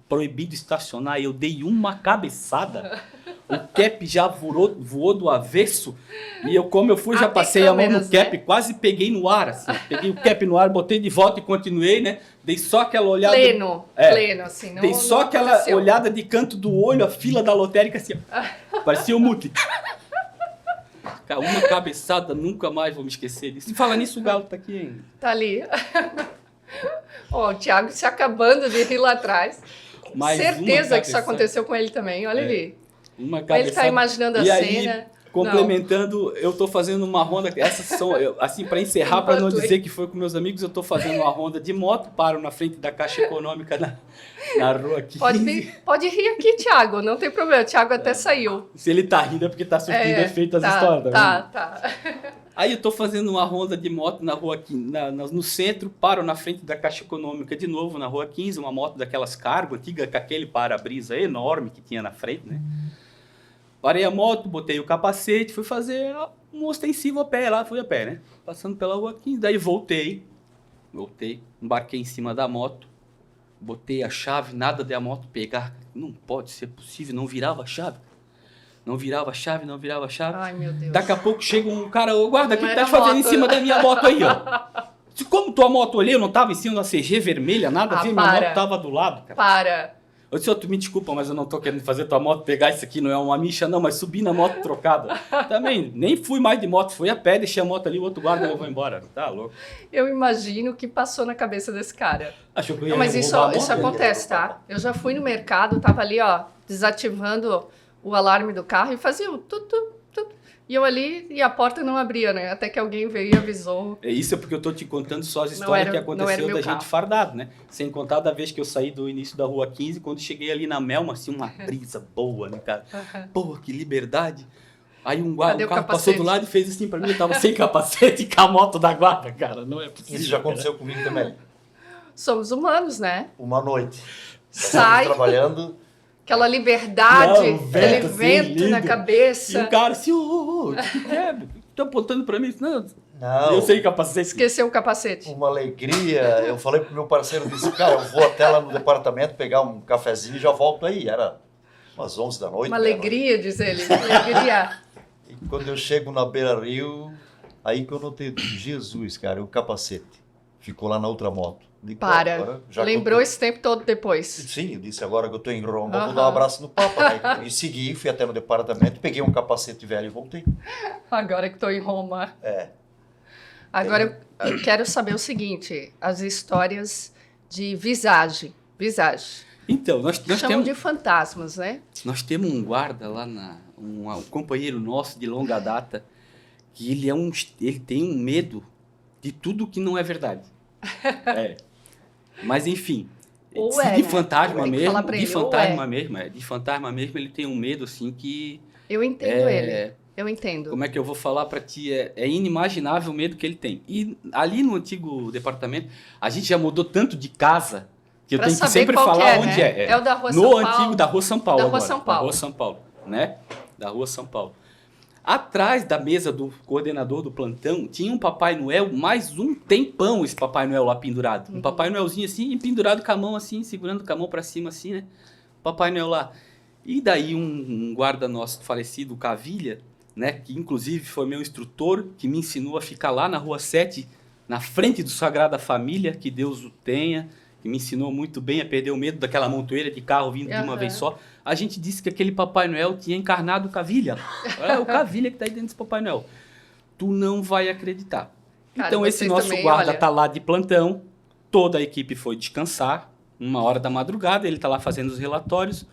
Proibido estacionar. Eu dei uma cabeçada. O cap já voou do avesso. E como eu fui, já passei a mão no cap, quase peguei no ar, assim. Peguei o cap no ar, botei de volta e continuei, né? Dei só aquela olhada... Pleno, assim. Dei só aquela olhada de canto do olho, a fila da lotérica, assim, parecia o Mutli. Uma cabeçada, nunca mais vou me esquecer disso. E fala nisso, o Galo tá aqui ainda. Tá ali. Ó, o Thiago se acabando de rir lá atrás. Mais Certeza que isso aconteceu com ele também, olha ali. Uma Ele cabeçada. tá imaginando a E aí, cena. complementando, eu tô fazendo uma ronda, essas são, assim, para encerrar, para não dizer que foi com meus amigos, eu tô fazendo uma ronda de moto, paro na frente da Caixa Econômica na rua aqui. Pode rir aqui, Thiago, não tem problema. O Thiago até saiu. Se ele tá rindo é porque tá surtindo efeito as histórias. Tá. Aí eu tô fazendo uma ronda de moto na rua aqui, no centro, paro na frente da Caixa Econômica de novo, na rua 15, uma moto daquelas cargo antiga, com aquele para-brisa enorme que tinha na frente, né? Parei a moto, botei o capacete, fui fazer um ostensivo a pé lá, fui a pé, né? Passando pela rua 15, daí voltei, embarquei em cima da moto, botei a chave, nada de a moto pegar. Não pode ser possível, não virava a chave. Não virava a chave. Ai, meu Deus. Daqui a pouco chega um cara, ô guarda, o que Não tá era fazendo em moto. cima da minha moto aí, ó? Como tua moto, olhei, eu não tava em cima da CG vermelha, nada a ver, minha para. moto tava do lado, cara. Para. Eu disse, tu me desculpa, mas eu não tô querendo fazer tua moto pegar isso aqui, não é uma micha não, mas subi na moto trocada. Também, nem fui mais de moto, fui a pé, deixei a moto ali, o outro guarda levou embora. Tá louco. Eu imagino o que passou na cabeça desse cara. Achou que eu ia Não, mas isso roubar a moto? acontece, tá? Eu já fui no mercado, tava ali, ó, desativando o alarme do carro e fazia o tutu. E eu ali, e a porta não abria, né? Até que alguém veio e avisou. É isso, é porque eu tô te contando só as Não histórias era- que não era aconteceu meu da carro. gente fardado, né? Sem contar da vez que eu saí do início da rua 15, quando cheguei ali na Melma, assim, uma brisa boa, né, cara? Pô, que liberdade. Aí um Cadê o carro capacete? passou do lado e fez assim pra mim, eu tava sem capacete e com a moto da guarda, cara. Não é possível. Isso já aconteceu comigo também. Somos humanos, né? Uma noite. Sai, Trabalhando. aquela liberdade, Não, o vento, aquele assim, vento na lindo. E cabeça. o cara assim, o que que é? Tá apontando pra mim? Não, Não. eu sei capacete. Esqueceu o capacete. Uma alegria. Eu falei pro meu parceiro, disse, cara, eu vou até lá no departamento pegar um cafezinho e já volto aí. Era umas 11 da noite. Uma né? alegria, diz ele. Uma alegria. E quando eu chego na Beira-Rio, aí que eu notei, Jesus, cara, o capacete ficou lá na outra moto. Digo, Para. agora, já que Lembrou eu esse tempo todo depois. Sim, eu disse, agora que eu tô em Roma, Aham. vou dar um abraço no Papa. Né? E segui, fui até no departamento, peguei um capacete velho e voltei. Agora que estou em Roma. É. Agora eu quero saber o seguinte: as histórias de visagem. Então, nós Chamam temos... de fantasmas, né? Nós temos um guarda lá, um companheiro nosso de longa data, que ele tem um medo de tudo que não é verdade. É. Mas enfim, Ou de é, né? fantasma Tem que mesmo, falar pra de ele, ou fantasma é. mesmo, de fantasma mesmo, ele tem um medo assim que Eu entendo ele. Eu entendo. como é que eu vou falar pra ti? É inimaginável o medo que ele tem. E ali no antigo departamento, a gente já mudou tanto de casa que eu Pra tenho que saber sempre qual que falar é, onde né? é. É o da Rua no São Paulo. antigo da Rua São Paulo Da Rua agora. São Paulo. Da Rua São Paulo, né? Da Rua São Paulo. Atrás da mesa do coordenador do plantão, tinha um Papai Noel, mais um tempão esse Papai Noel lá pendurado. Um Papai Noelzinho assim, pendurado com a mão assim, segurando com a mão pra cima assim, né? Papai Noel lá. E daí um guarda nosso falecido, o Cavilha, né? Que inclusive foi meu instrutor, que me ensinou a ficar lá na Rua 7, na frente do Sagrada Família, que Deus o tenha, que me ensinou muito bem a perder o medo daquela montoeira de carro vindo de uma Aham. vez só. A gente disse que aquele Papai Noel tinha encarnado o Cavilha. É o Cavilha que tá aí dentro desse Papai Noel. Tu não vai acreditar. Cara, Então esse vocês nosso também, guarda olha. tá lá de plantão, toda a equipe foi descansar, 1h da madrugada, ele tá lá fazendo os relatórios,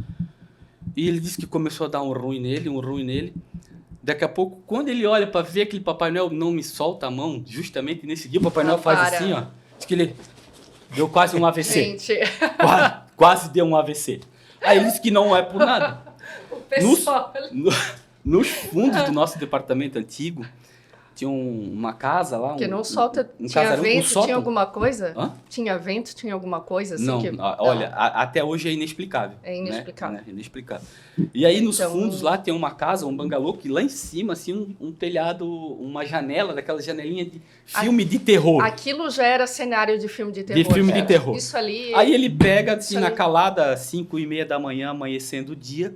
e ele disse que começou a dar um ruim nele. Daqui a pouco, quando ele olha para ver aquele Papai Noel, não me solta a mão, justamente nesse dia o Papai Noel faz para. assim, ó. Diz que ele deu quase um AVC. Gente, Quase deu um AVC. Aí ele disse que não é por nada. o pessoal. Nos fundos do nosso departamento antigo, tinha uma casa lá. Que não solta. um Tinha casarão com vento, sótão. tinha alguma coisa? Hã? Tinha vento, tinha alguma coisa assim Não, que. olha, até hoje é inexplicável. É inexplicável. Né? Inexplicável. E aí nos Então- fundos lá tem uma casa, um bangalô, que lá em cima, assim, um telhado, uma janela, daquela janelinha de filme de terror. Aquilo já era cenário de filme de terror. filme de né? terror. Isso ali. Aí ele pega, assim, Isso na aí. calada, 5h30 da manhã, amanhecendo o dia,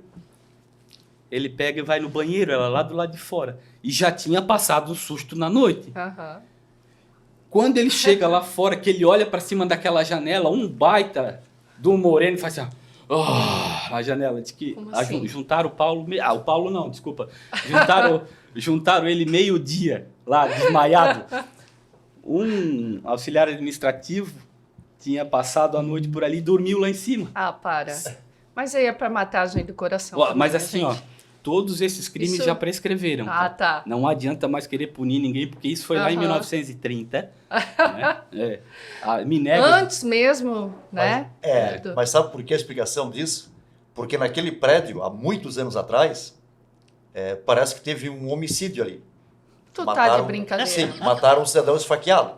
ele pega e vai no banheiro, ela lá do lado de fora. E já tinha passado um susto na noite. Aham. Quando ele chega lá fora, que ele olha pra cima daquela janela, um baita do moreno faz assim, ó, a janela, diz que Como assim? juntaram o Paulo, o Paulo não, desculpa, juntaram ele meio-dia lá, desmaiado. Um auxiliar administrativo tinha passado a noite por ali e dormiu lá em cima. Ah, para. Mas aí é para matar a gente do coração. Ó, mas né, assim, gente? todos esses crimes Isso- já prescreveram. Ah, tá. Não adianta mais querer punir ninguém, porque isso foi lá em Aham. 1930. Né? Me nega. Antes mesmo, né? Do- Mas sabe por que a explicação disso? Porque naquele prédio, há muitos anos atrás, parece que teve um homicídio ali. Tu tá de brincadeira. Sim, mataram um cidadão esfaqueado.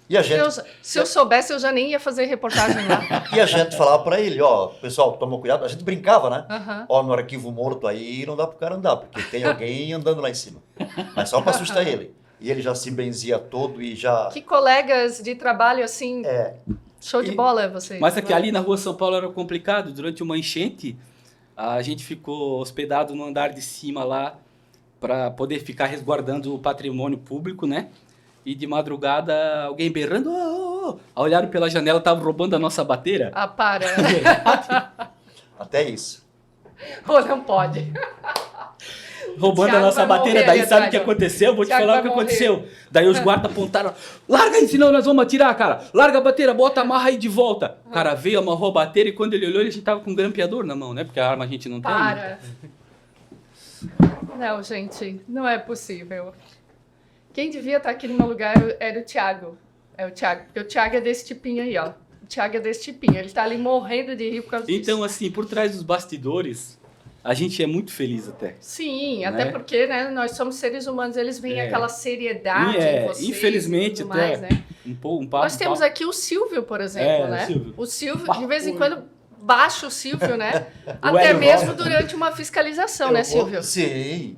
E a gente, Se eu soubesse, eu já nem ia fazer reportagem lá. e a gente falava para ele, ó, pessoal, toma cuidado. A gente brincava, né? Aham. Ó, no arquivo morto aí não dá pro cara andar, porque tem alguém andando lá em cima. Mas só para assustar ele. E ele já se benzia todo e já... Que colegas de trabalho, assim, show de E- bola vocês. Mas é que ali na rua São Paulo era complicado. Durante uma enchente, a gente ficou hospedado no andar de cima lá para poder ficar resguardando o patrimônio público, né? E de madrugada, alguém berrando, olharam pela janela, estavam roubando a nossa bateira. Ah, para. Até isso. Ou não pode. Roubando Thiago a nossa vai bateira, morrer daí ali sabe o atrás, que ó. aconteceu? Vou te Thiago falar o vai que morrer. aconteceu. Daí os guardas apontaram, larga aí, senão nós vamos atirar, cara. Larga a bateira, bota, amarra aí de volta. O cara veio, amarrou a bateira e quando ele olhou, ele já tava com um grampeador na mão, né? Porque a arma a gente não tem. né? Para. Não, gente, não é possível. Quem devia estar aqui no meu lugar era o Thiago. É o Thiago, porque o Thiago é desse tipinho aí, ó. O Thiago é desse tipinho. Ele tá ali morrendo de rir por causa disso. Então, assim, por trás dos bastidores, a gente é muito feliz até. Sim, né? até porque, né, nós somos seres humanos, eles veem aquela seriedade em vocês. Infelizmente, e tudo até mais, né? um papo. Nós temos aqui o Silvio, por exemplo, É, né? o Silvio. O Silvio, de vez em quando, baixa o Silvio, né? O Até Hélio mesmo Rosa. durante uma fiscalização, Eu né, vou- Silvio? Sim.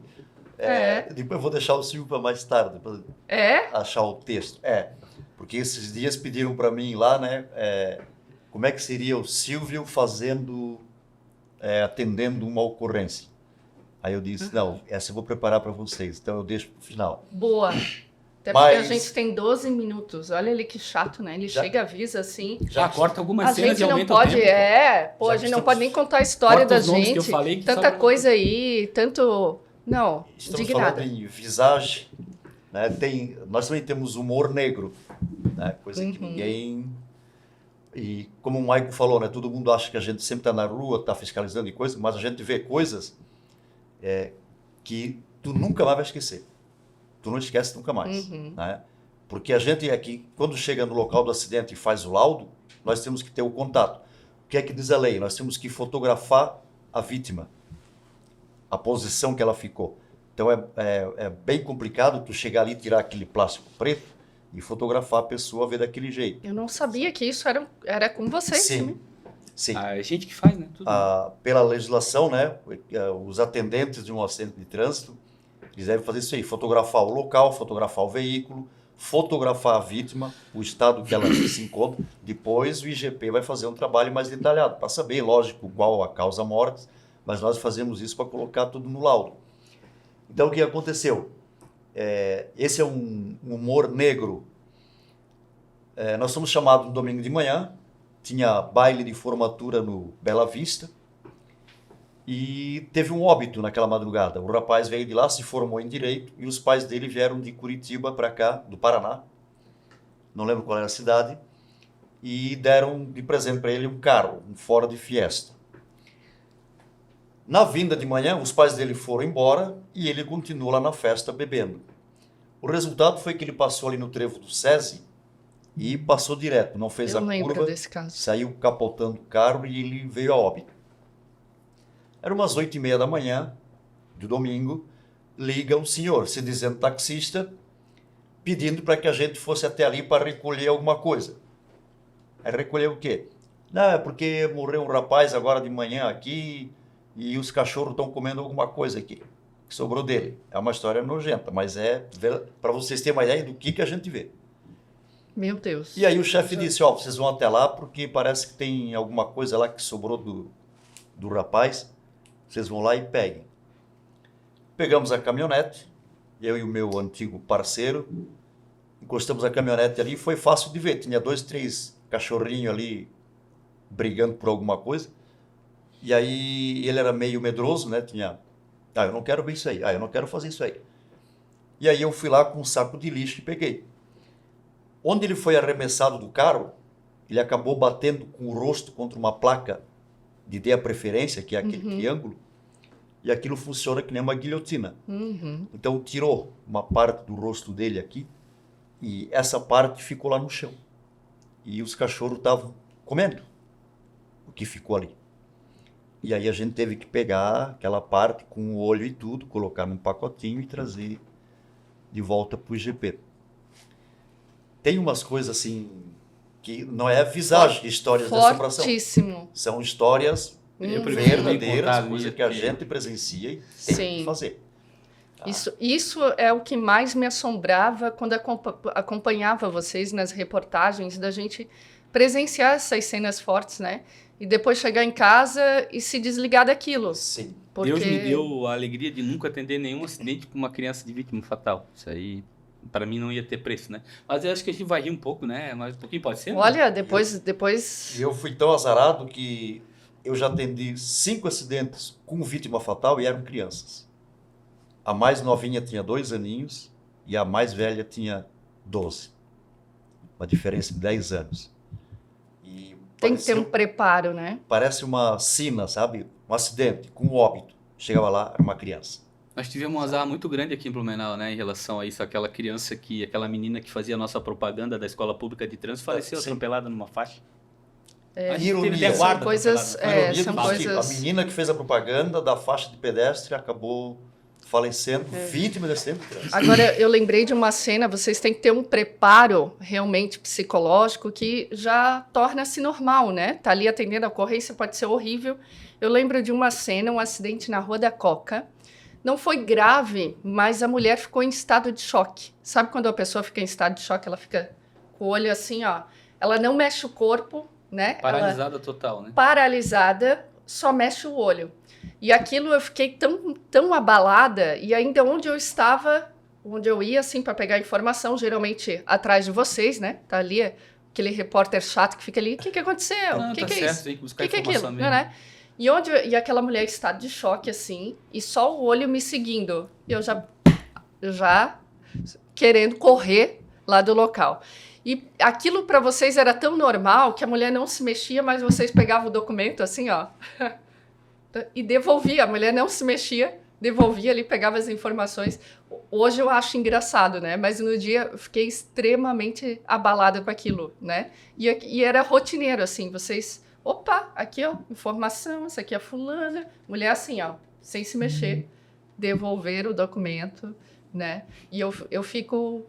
Depois eu vou deixar o Silvio para mais tarde, para É? achar o texto. Porque esses dias pediram para mim lá, né? Como é que seria o Silvio atendendo uma ocorrência? Aí eu disse, não, essa eu vou preparar para vocês, então eu deixo para o final. Boa. Até porque Mas- a gente tem 12 minutos. Olha ele que chato, né? Ele Já- chega, avisa assim. Já corta algumas A cenas gente e não aumenta pode, o tempo. pô, Já a gente não estamos- pode nem contar a história Corta da os nomes que eu gente. falei que Tanta só- coisa aí, tanto. Não, Estamos indignada. falando em visagem, né? Nós também temos humor negro, né? Coisa que ninguém... E como o Maico falou, né? Todo mundo acha que a gente sempre está na rua, está fiscalizando e coisas, mas a gente vê coisas que tu nunca mais vai esquecer. Tu não esquece nunca mais, né? Porque a gente aqui, quando chega no local do acidente e faz o laudo, nós temos que ter o contato. O que é que diz a lei? Nós temos que fotografar a vítima, a posição que ela ficou. Então é bem complicado tu chegar ali, tirar aquele plástico preto e fotografar a pessoa, ver daquele jeito. Eu não sabia que isso era com vocês. Sim, sim. Ah, é gente que faz, né? Tudo. Pela legislação, né, os atendentes de um acidente de trânsito, eles devem fazer isso aí, fotografar o local, fotografar o veículo, fotografar a vítima, o estado que ela se encontra. Depois o IGP vai fazer um trabalho mais detalhado, para saber, lógico, qual a causa-morte, mas nós fazemos isso para colocar tudo no laudo. Então, o que aconteceu? Esse é um humor negro. Nós fomos chamados no domingo de manhã, tinha baile de formatura no Bela Vista, e teve um óbito naquela madrugada. O rapaz veio de lá, se formou em Direito, e os pais dele vieram de Curitiba para cá, do Paraná, não lembro qual era a cidade, e deram de presente para ele um carro, um Ford Fiesta. Na vinda de manhã, os pais dele foram embora e ele continuou lá na festa bebendo. O resultado foi que ele passou ali no trevo do SESI e passou direto, não fez Eu a lembro curva, desse caso. saiu capotando o carro e ele veio a óbito. Era umas 8h30 da manhã, do domingo, liga um senhor, se dizendo taxista, pedindo para que a gente fosse até ali para recolher alguma coisa. Aí recolher o quê? Não, é porque morreu um rapaz agora de manhã aqui e os cachorros estão comendo alguma coisa aqui, que sobrou dele. É uma história nojenta, mas para vocês terem uma ideia do que a gente vê. Meu Deus. E aí o chefe disse, ó, vocês vão até lá porque parece que tem alguma coisa lá que sobrou do rapaz, vocês vão lá e peguem. Pegamos a caminhonete, eu e o meu antigo parceiro, encostamos a caminhonete ali e foi fácil de ver, tinha 2, 3 cachorrinhos ali brigando por alguma coisa, e aí ele era meio medroso, né, eu não quero ver isso aí, eu não quero fazer isso aí. E aí eu fui lá com um saco de lixo e peguei. Onde ele foi arremessado do carro, ele acabou batendo com o rosto contra uma placa de dê a preferência, que é aquele triângulo, e aquilo funciona que nem uma guilhotina. Então tirou uma parte do rosto dele aqui, e essa parte ficou lá no chão. E os cachorros estavam comendo o que ficou ali. E aí a gente teve que pegar aquela parte com o olho e tudo, colocar num pacotinho e trazer de volta para o IGP. Tem umas coisas assim, que não é visagem de histórias de assombração. Fortíssimo. São histórias verdadeiras, coisas que a gente presencia e tem que fazer. Tá? Isso é o que mais me assombrava quando acompanhava vocês nas reportagens, da gente presenciar essas cenas fortes, né? E depois chegar em casa e se desligar daquilo. Sim. Porque... Deus me deu a alegria de nunca atender nenhum acidente com uma criança de vítima fatal. Isso aí, para mim, não ia ter preço, né? Mas eu acho que a gente vai rir um pouco, né? Mas um pouquinho pode ser? Olha, né? depois... Eu fui tão azarado que eu já atendi 5 acidentes com vítima fatal e eram crianças. A mais novinha tinha 2 aninhos e a mais velha tinha 12. Uma diferença de 10 anos. E tem que ter um preparo, né? Parece uma sina, sabe? Um acidente com óbito. Chegava lá, era uma criança. Nós tivemos um azar muito grande aqui em Blumenau, né? Em relação a isso. Aquela menina que fazia a nossa propaganda da escola pública de trânsito faleceu atropelada numa faixa. Ironia. São coisas... A menina que fez a propaganda da faixa de pedestre acabou falecendo, vítima de acidente de trânsito. Agora, eu lembrei de uma cena, vocês têm que ter um preparo realmente psicológico que já torna-se normal, né? Tá ali atendendo a ocorrência, pode ser horrível. Eu lembro de uma cena, um acidente na Rua da Coca. Não foi grave, mas a mulher ficou em estado de choque. Sabe quando a pessoa fica em estado de choque, ela fica com o olho assim, ó. Ela não mexe o corpo, né? Paralisada total, né? Paralisada, só mexe o olho. E aquilo eu fiquei tão abalada, e ainda onde eu estava, onde eu ia, assim, para pegar informação, geralmente atrás de vocês, né? Tá ali aquele repórter chato que fica ali, o que aconteceu? O que é isso? O que é aquilo? Né? E aquela mulher em estado de choque, assim, e só o olho me seguindo. E eu já querendo correr lá do local. E aquilo para vocês era tão normal que a mulher não se mexia, mas vocês pegavam o documento assim, ó, e devolvia. A mulher não se mexia, devolvia ali, pegava as informações. Hoje eu acho engraçado, né? Mas no dia eu fiquei extremamente abalada com aquilo, né? E era rotineiro, assim, vocês... Opa, aqui, ó, informação, essa aqui é a fulana. Mulher assim, ó, sem se mexer, devolver o documento, né? E eu fico...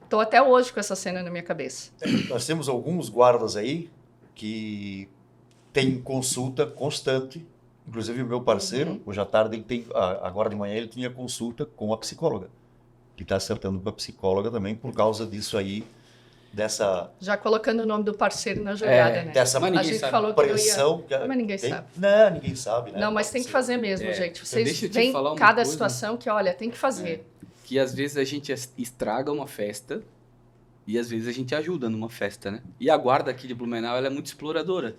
Tô até hoje com essa cena na minha cabeça. Nós temos alguns guardas aí que têm consulta constante. Inclusive o meu parceiro, hoje à tarde, ele tem, agora de manhã, ele tinha consulta com a psicóloga. Que está acertando para a psicóloga também por causa disso aí, dessa... Já colocando o nome do parceiro na jogada, né? Dessa a gente falou que pressão. Mas ninguém sabe. Não, ninguém sabe, né? Não, mas tem que fazer mesmo, gente. Vocês veem cada situação que, olha, tem que fazer. Que às vezes a gente estraga uma festa e às vezes a gente ajuda numa festa, né? E a guarda aqui de Blumenau, ela é muito exploradora.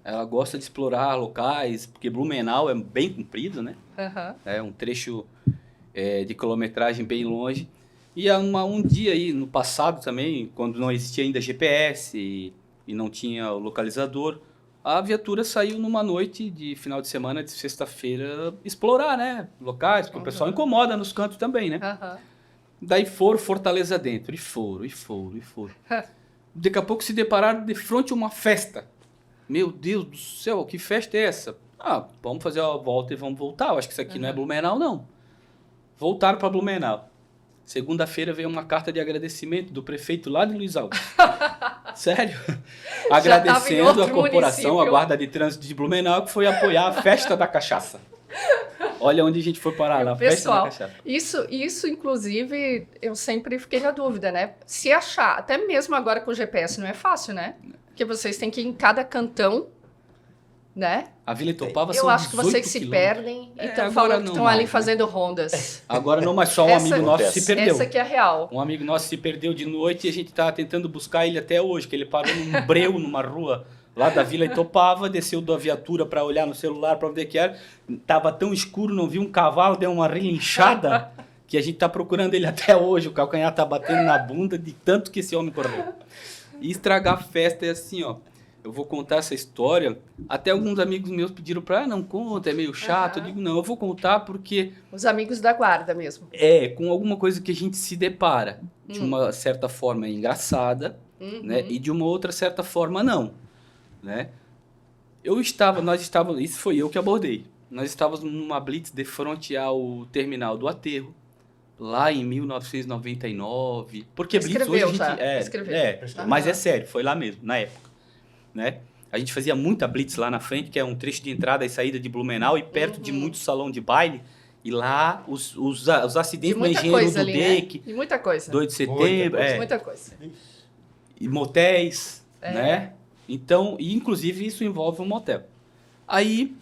Ela gosta de explorar locais, porque Blumenau é bem comprido, né? É um trecho de quilometragem bem longe. E um dia aí, no passado também, quando não existia ainda GPS e não tinha o localizador, a viatura saiu numa noite de final de semana, de sexta-feira, explorar, né? Locais, porque o pessoal incomoda nos cantos também, né? Daí foram Fortaleza dentro, e foram. Daqui a pouco se depararam de frente a uma festa. Meu Deus do céu, que festa é essa? Vamos fazer a volta e vamos voltar. Eu acho que isso aqui não é Blumenau, não. Voltaram para Blumenau. Segunda-feira veio uma carta de agradecimento do prefeito lá de Luiz Alves. Sério? Agradecendo a corporação, a Guarda de Trânsito de Blumenau, que foi apoiar a festa da cachaça. Olha onde a gente foi parar lá, festa da cachaça. Isso, inclusive, eu sempre fiquei na dúvida, né? Se achar, até mesmo agora com o GPS, não é fácil, né? Porque vocês têm que ir em cada cantão, né? A Vila Itopava são 18 Eu acho que vocês se perdem e estão falando que estão ali fazendo rondas. Agora não, mas só um amigo nosso se perdeu. Essa que é a real. Um amigo nosso se perdeu de noite e a gente tá tentando buscar ele até hoje, que ele parou num breu, numa rua lá da Vila Itopava, desceu da viatura para olhar no celular para ver o que era. Tava tão escuro, não viu um cavalo, deu uma relinchada, que a gente tá procurando ele até hoje. O calcanhar tá batendo na bunda de tanto que esse homem correu. E estragar a festa é assim, ó. eu vou contar essa história. Até alguns amigos meus pediram para não conta, é meio chato. Eu digo, não, eu vou contar porque... Os amigos da guarda mesmo. Com alguma coisa que a gente se depara. De uma certa forma engraçada, né? E de uma outra certa forma não, né? Nós estávamos, isso foi eu que abordei. Nós estávamos numa blitz de frente ao terminal do Aterro, lá em 1999. Porque blitz hoje a gente... Escreveu. Mas é sério, foi lá mesmo, na época, né? A gente fazia muita blitz lá na frente, que é um trecho de entrada e saída de Blumenau, e perto de muito salão de baile. E lá, os acidentes do Engenheiro do DEC, né? E muita coisa. 2 de setembro, muita coisa. E motéis, né? Então, e inclusive isso envolve um motel. Aí,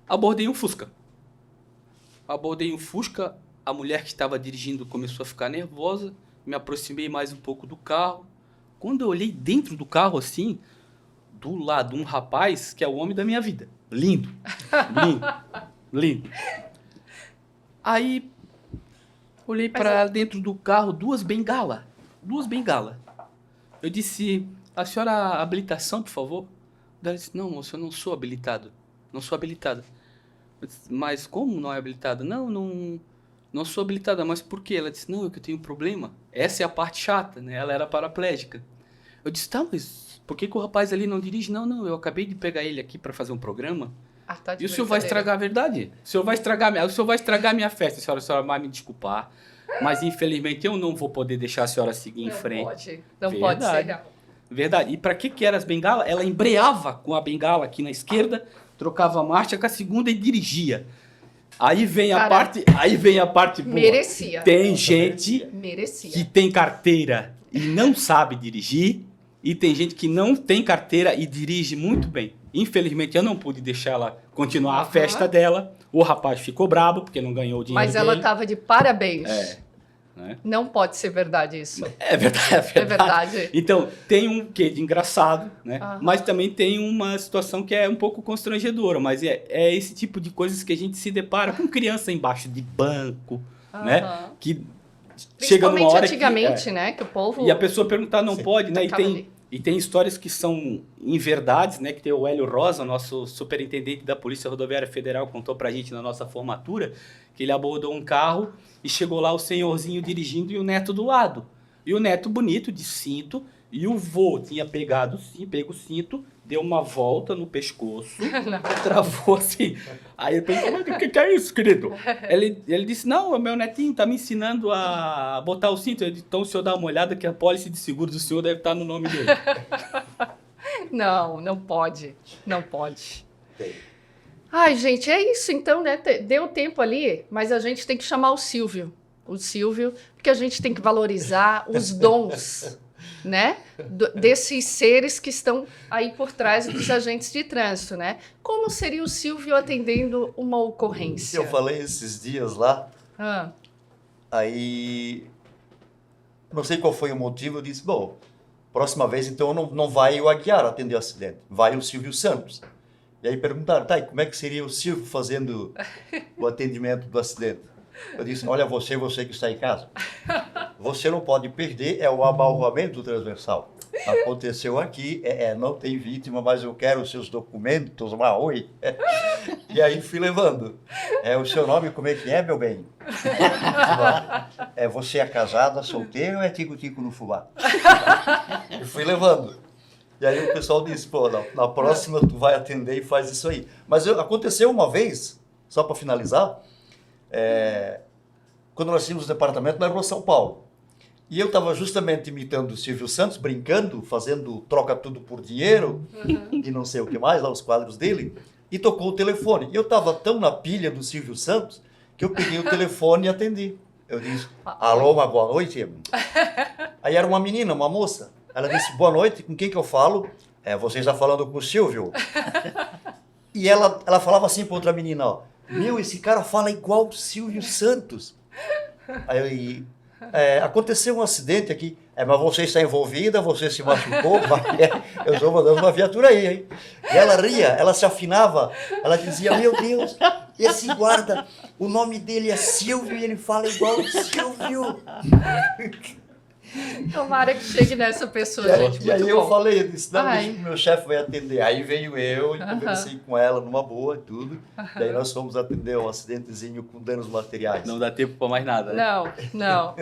abordei um Fusca. A mulher que estava dirigindo começou a ficar nervosa, me aproximei mais um pouco do carro. Quando eu olhei dentro do carro, assim, do lado um rapaz que é o homem da minha vida. Lindo, lindo. Aí, olhei para dentro do carro, duas bengalas. Eu disse, a senhora habilitação, por favor? Ela disse, não, moço, eu não sou habilitado. Não sou habilitada. Eu disse, mas como não é habilitada? Não sou habilitada, mas por quê? Ela disse, não, é que eu tenho um problema. Essa é a parte chata, né? Ela era paraplégica. Eu disse, tá, mas por que o rapaz ali não dirige? Não, eu acabei de pegar ele aqui para fazer um programa. Tá, e o senhor vai estragar a verdade? O senhor vai estragar a minha festa. A senhora vai me desculpar. Mas, infelizmente, eu não vou poder deixar a senhora seguir em frente. Não pode ser. Verdade. E para que eram as bengalas? Ela embreava com a bengala aqui na esquerda, trocava a marcha com a segunda e dirigia. Aí vem a parte boa. Merecia. Tem gente que tem carteira e não sabe dirigir, e tem gente que não tem carteira e dirige muito bem. Infelizmente, eu não pude deixar ela continuar a festa dela. O rapaz ficou brabo, porque não ganhou o dinheiro Mas ela estava de parabéns. Né? Não pode ser verdade isso. É verdade. Então, tem um quê de engraçado, né? Mas também tem uma situação que é um pouco constrangedora. Mas é esse tipo de coisas que a gente se depara com criança embaixo de banco, né? Que chega numa hora antigamente, né? Que o povo... E a pessoa perguntar, não pode, né? E tem histórias que são inverdades, né? Que tem o Hélio Rosa, nosso superintendente da Polícia Rodoviária Federal, contou pra gente na nossa formatura, que ele abordou um carro e chegou lá o senhorzinho dirigindo e o neto do lado. E o neto bonito, de cinto, e o vô tinha pego o cinto, deu uma volta no pescoço, travou assim. Aí ele perguntou, mas o que é isso, querido? Ele disse, não, o meu netinho tá me ensinando a botar o cinto. Eu disse, então o senhor dá uma olhada que a pólice de seguro do senhor deve estar no nome dele. Não pode. Ai, gente, é isso então, né? Deu tempo ali, mas a gente tem que chamar o Silvio, porque a gente tem que valorizar os dons, né? Desses seres que estão aí por trás dos agentes de trânsito, né? Como seria o Silvio atendendo uma ocorrência? Eu falei esses dias lá, aí não sei qual foi o motivo, eu disse, bom, próxima vez então não vai o Aguiar atender o acidente, vai o Silvio Santos. E aí perguntaram, tá, e como é que seria o Silvio fazendo o atendimento do acidente? Eu disse, olha, você que está em casa, você não pode perder, é o abalroamento transversal. Aconteceu aqui, não tem vítima, mas eu quero os seus documentos, uma oi. E aí fui levando. O seu nome, como é que é, meu bem? Você é casada, solteira ou é tico-tico no fubá? E fui levando. E aí o pessoal disse, pô, na próxima tu vai atender e faz isso aí. Mas aconteceu uma vez, só para finalizar, quando nós tínhamos o departamento na Rua São Paulo. E eu estava justamente imitando o Silvio Santos, brincando, fazendo troca tudo por dinheiro, e não sei o que mais, lá os quadros dele, e tocou o telefone. E eu estava tão na pilha do Silvio Santos, que eu peguei o telefone e atendi. Eu disse, alô, uma boa noite. Aí era uma menina, uma moça. Ela disse, boa noite, com quem que eu falo? Você está falando com o Silvio? E ela falava assim para outra menina, ó, meu, esse cara fala igual o Silvio Santos. Aí aconteceu um acidente aqui, mas você está envolvida, você se machucou, eu estou mandando uma viatura aí, hein? E ela ria, ela se afinava, ela dizia, meu Deus, esse guarda, o nome dele é Silvio e ele fala igual o Silvio. Tomara que chegue nessa pessoa, gente. E aí muito eu bom. falei, eu disse, não, Ai. deixa que meu chefe vai atender. Aí veio eu e conversei com ela numa boa e tudo. Daí nós fomos atender um acidentezinho com danos materiais. Não dá tempo para mais nada, né? Não.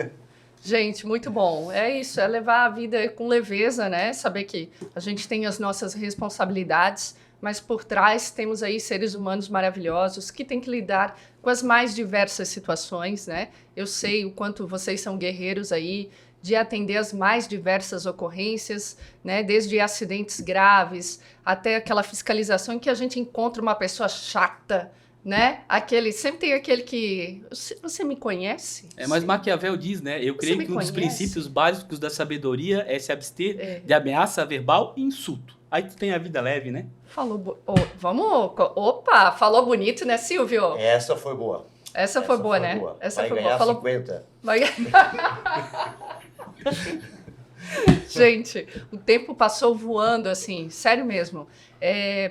Gente, muito bom. É isso, é levar a vida com leveza, né? Saber que a gente tem as nossas responsabilidades, mas por trás temos aí seres humanos maravilhosos que têm que lidar com as mais diversas situações, né? Eu sei o quanto vocês são guerreiros aí de atender as mais diversas ocorrências, né? Desde acidentes graves até aquela fiscalização em que a gente encontra uma pessoa chata, né? Sempre tem aquele que... Você me conhece? Mas Maquiavel diz, né? Eu creio que um dos princípios básicos da sabedoria é se abster de ameaça verbal e insulto. Aí tu tem a vida leve, né? Opa, falou bonito, né, Silvio? Essa foi boa. Essa foi boa, né? Boa. Essa vai foi ganhar boa. 50. Gente, o tempo passou voando, assim, sério mesmo.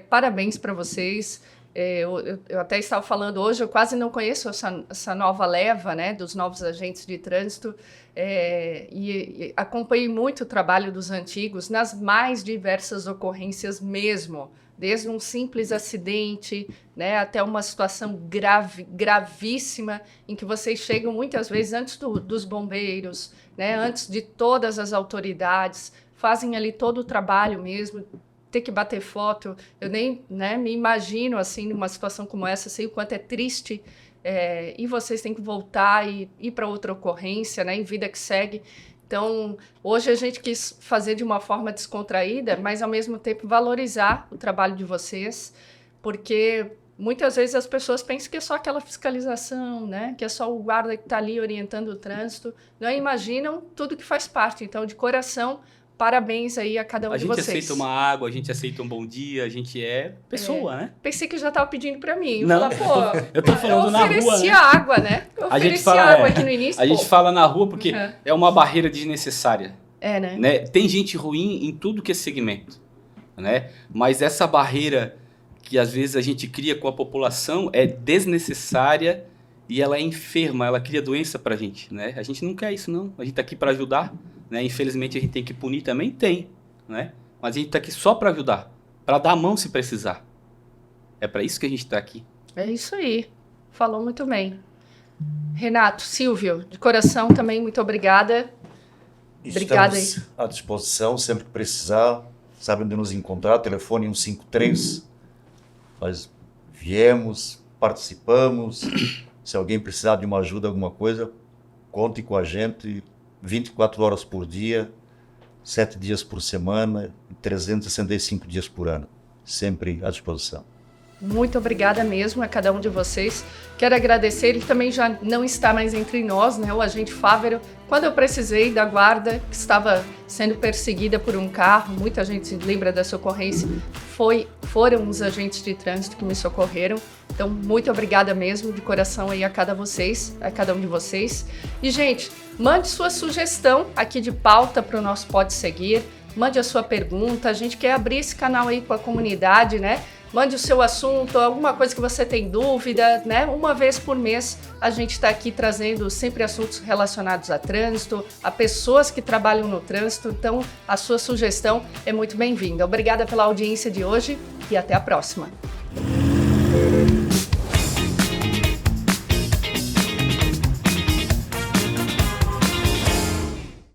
Parabéns para vocês. Eu até estava falando hoje, eu quase não conheço essa nova leva, né, dos novos agentes de trânsito, e acompanhei muito o trabalho dos antigos nas mais diversas ocorrências mesmo, desde um simples acidente, né, até uma situação gravíssima, em que vocês chegam muitas vezes antes dos bombeiros, né, antes de todas as autoridades, fazem ali todo o trabalho mesmo, ter que bater foto, eu nem, né, me imagino assim numa situação como essa, sei o quanto é triste, e vocês têm que voltar e ir para outra ocorrência, né, em vida que segue. Então, hoje a gente quis fazer de uma forma descontraída, mas ao mesmo tempo valorizar o trabalho de vocês, porque muitas vezes as pessoas pensam que é só aquela fiscalização, né, que é só o guarda que está ali orientando o trânsito, não imaginam tudo que faz parte. Então, de coração, parabéns aí a cada um de vocês. A gente aceita uma água, a gente aceita um bom dia, a gente é pessoa, né? Pensei que já estava pedindo para mim. Não, eu tô falando na rua, né? Eu ofereci água, né? Eu ofereci água aqui no início. A gente fala na rua porque é uma barreira desnecessária. Né? Tem gente ruim em tudo que é segmento, né? Mas essa barreira que às vezes a gente cria com a população é desnecessária e ela é enferma, ela cria doença pra gente, né? A gente não quer isso, não. A gente tá aqui para ajudar. Né? Infelizmente a gente tem que punir também? Tem, né? Mas a gente está aqui só para ajudar, para dar a mão se precisar. É para isso que a gente está aqui. É isso aí, falou muito bem. Renato, Silvio, de coração também, muito obrigada. Obrigada aí. Estamos à disposição, sempre que precisar, sabe onde nos encontrar, telefone 153. Nós viemos, participamos, se alguém precisar de uma ajuda, alguma coisa, conte com a gente. 24 horas por dia, 7 dias por semana, 365 dias por ano. Sempre à disposição. Muito obrigada mesmo a cada um de vocês. Quero agradecer, ele também já não está mais entre nós, né? O agente Fávero, quando eu precisei da guarda, que estava sendo perseguida por um carro, muita gente se lembra dessa ocorrência, foram os agentes de trânsito que me socorreram. Então, muito obrigada mesmo, de coração aí a cada um de vocês. E, gente, mande sua sugestão aqui de pauta para o nosso Pode Seguir. Mande a sua pergunta. A gente quer abrir esse canal aí com a comunidade, né? Mande o seu assunto, alguma coisa que você tem dúvida, né? Uma vez por mês a gente está aqui trazendo sempre assuntos relacionados a trânsito, a pessoas que trabalham no trânsito. Então, a sua sugestão é muito bem-vinda. Obrigada pela audiência de hoje e até a próxima.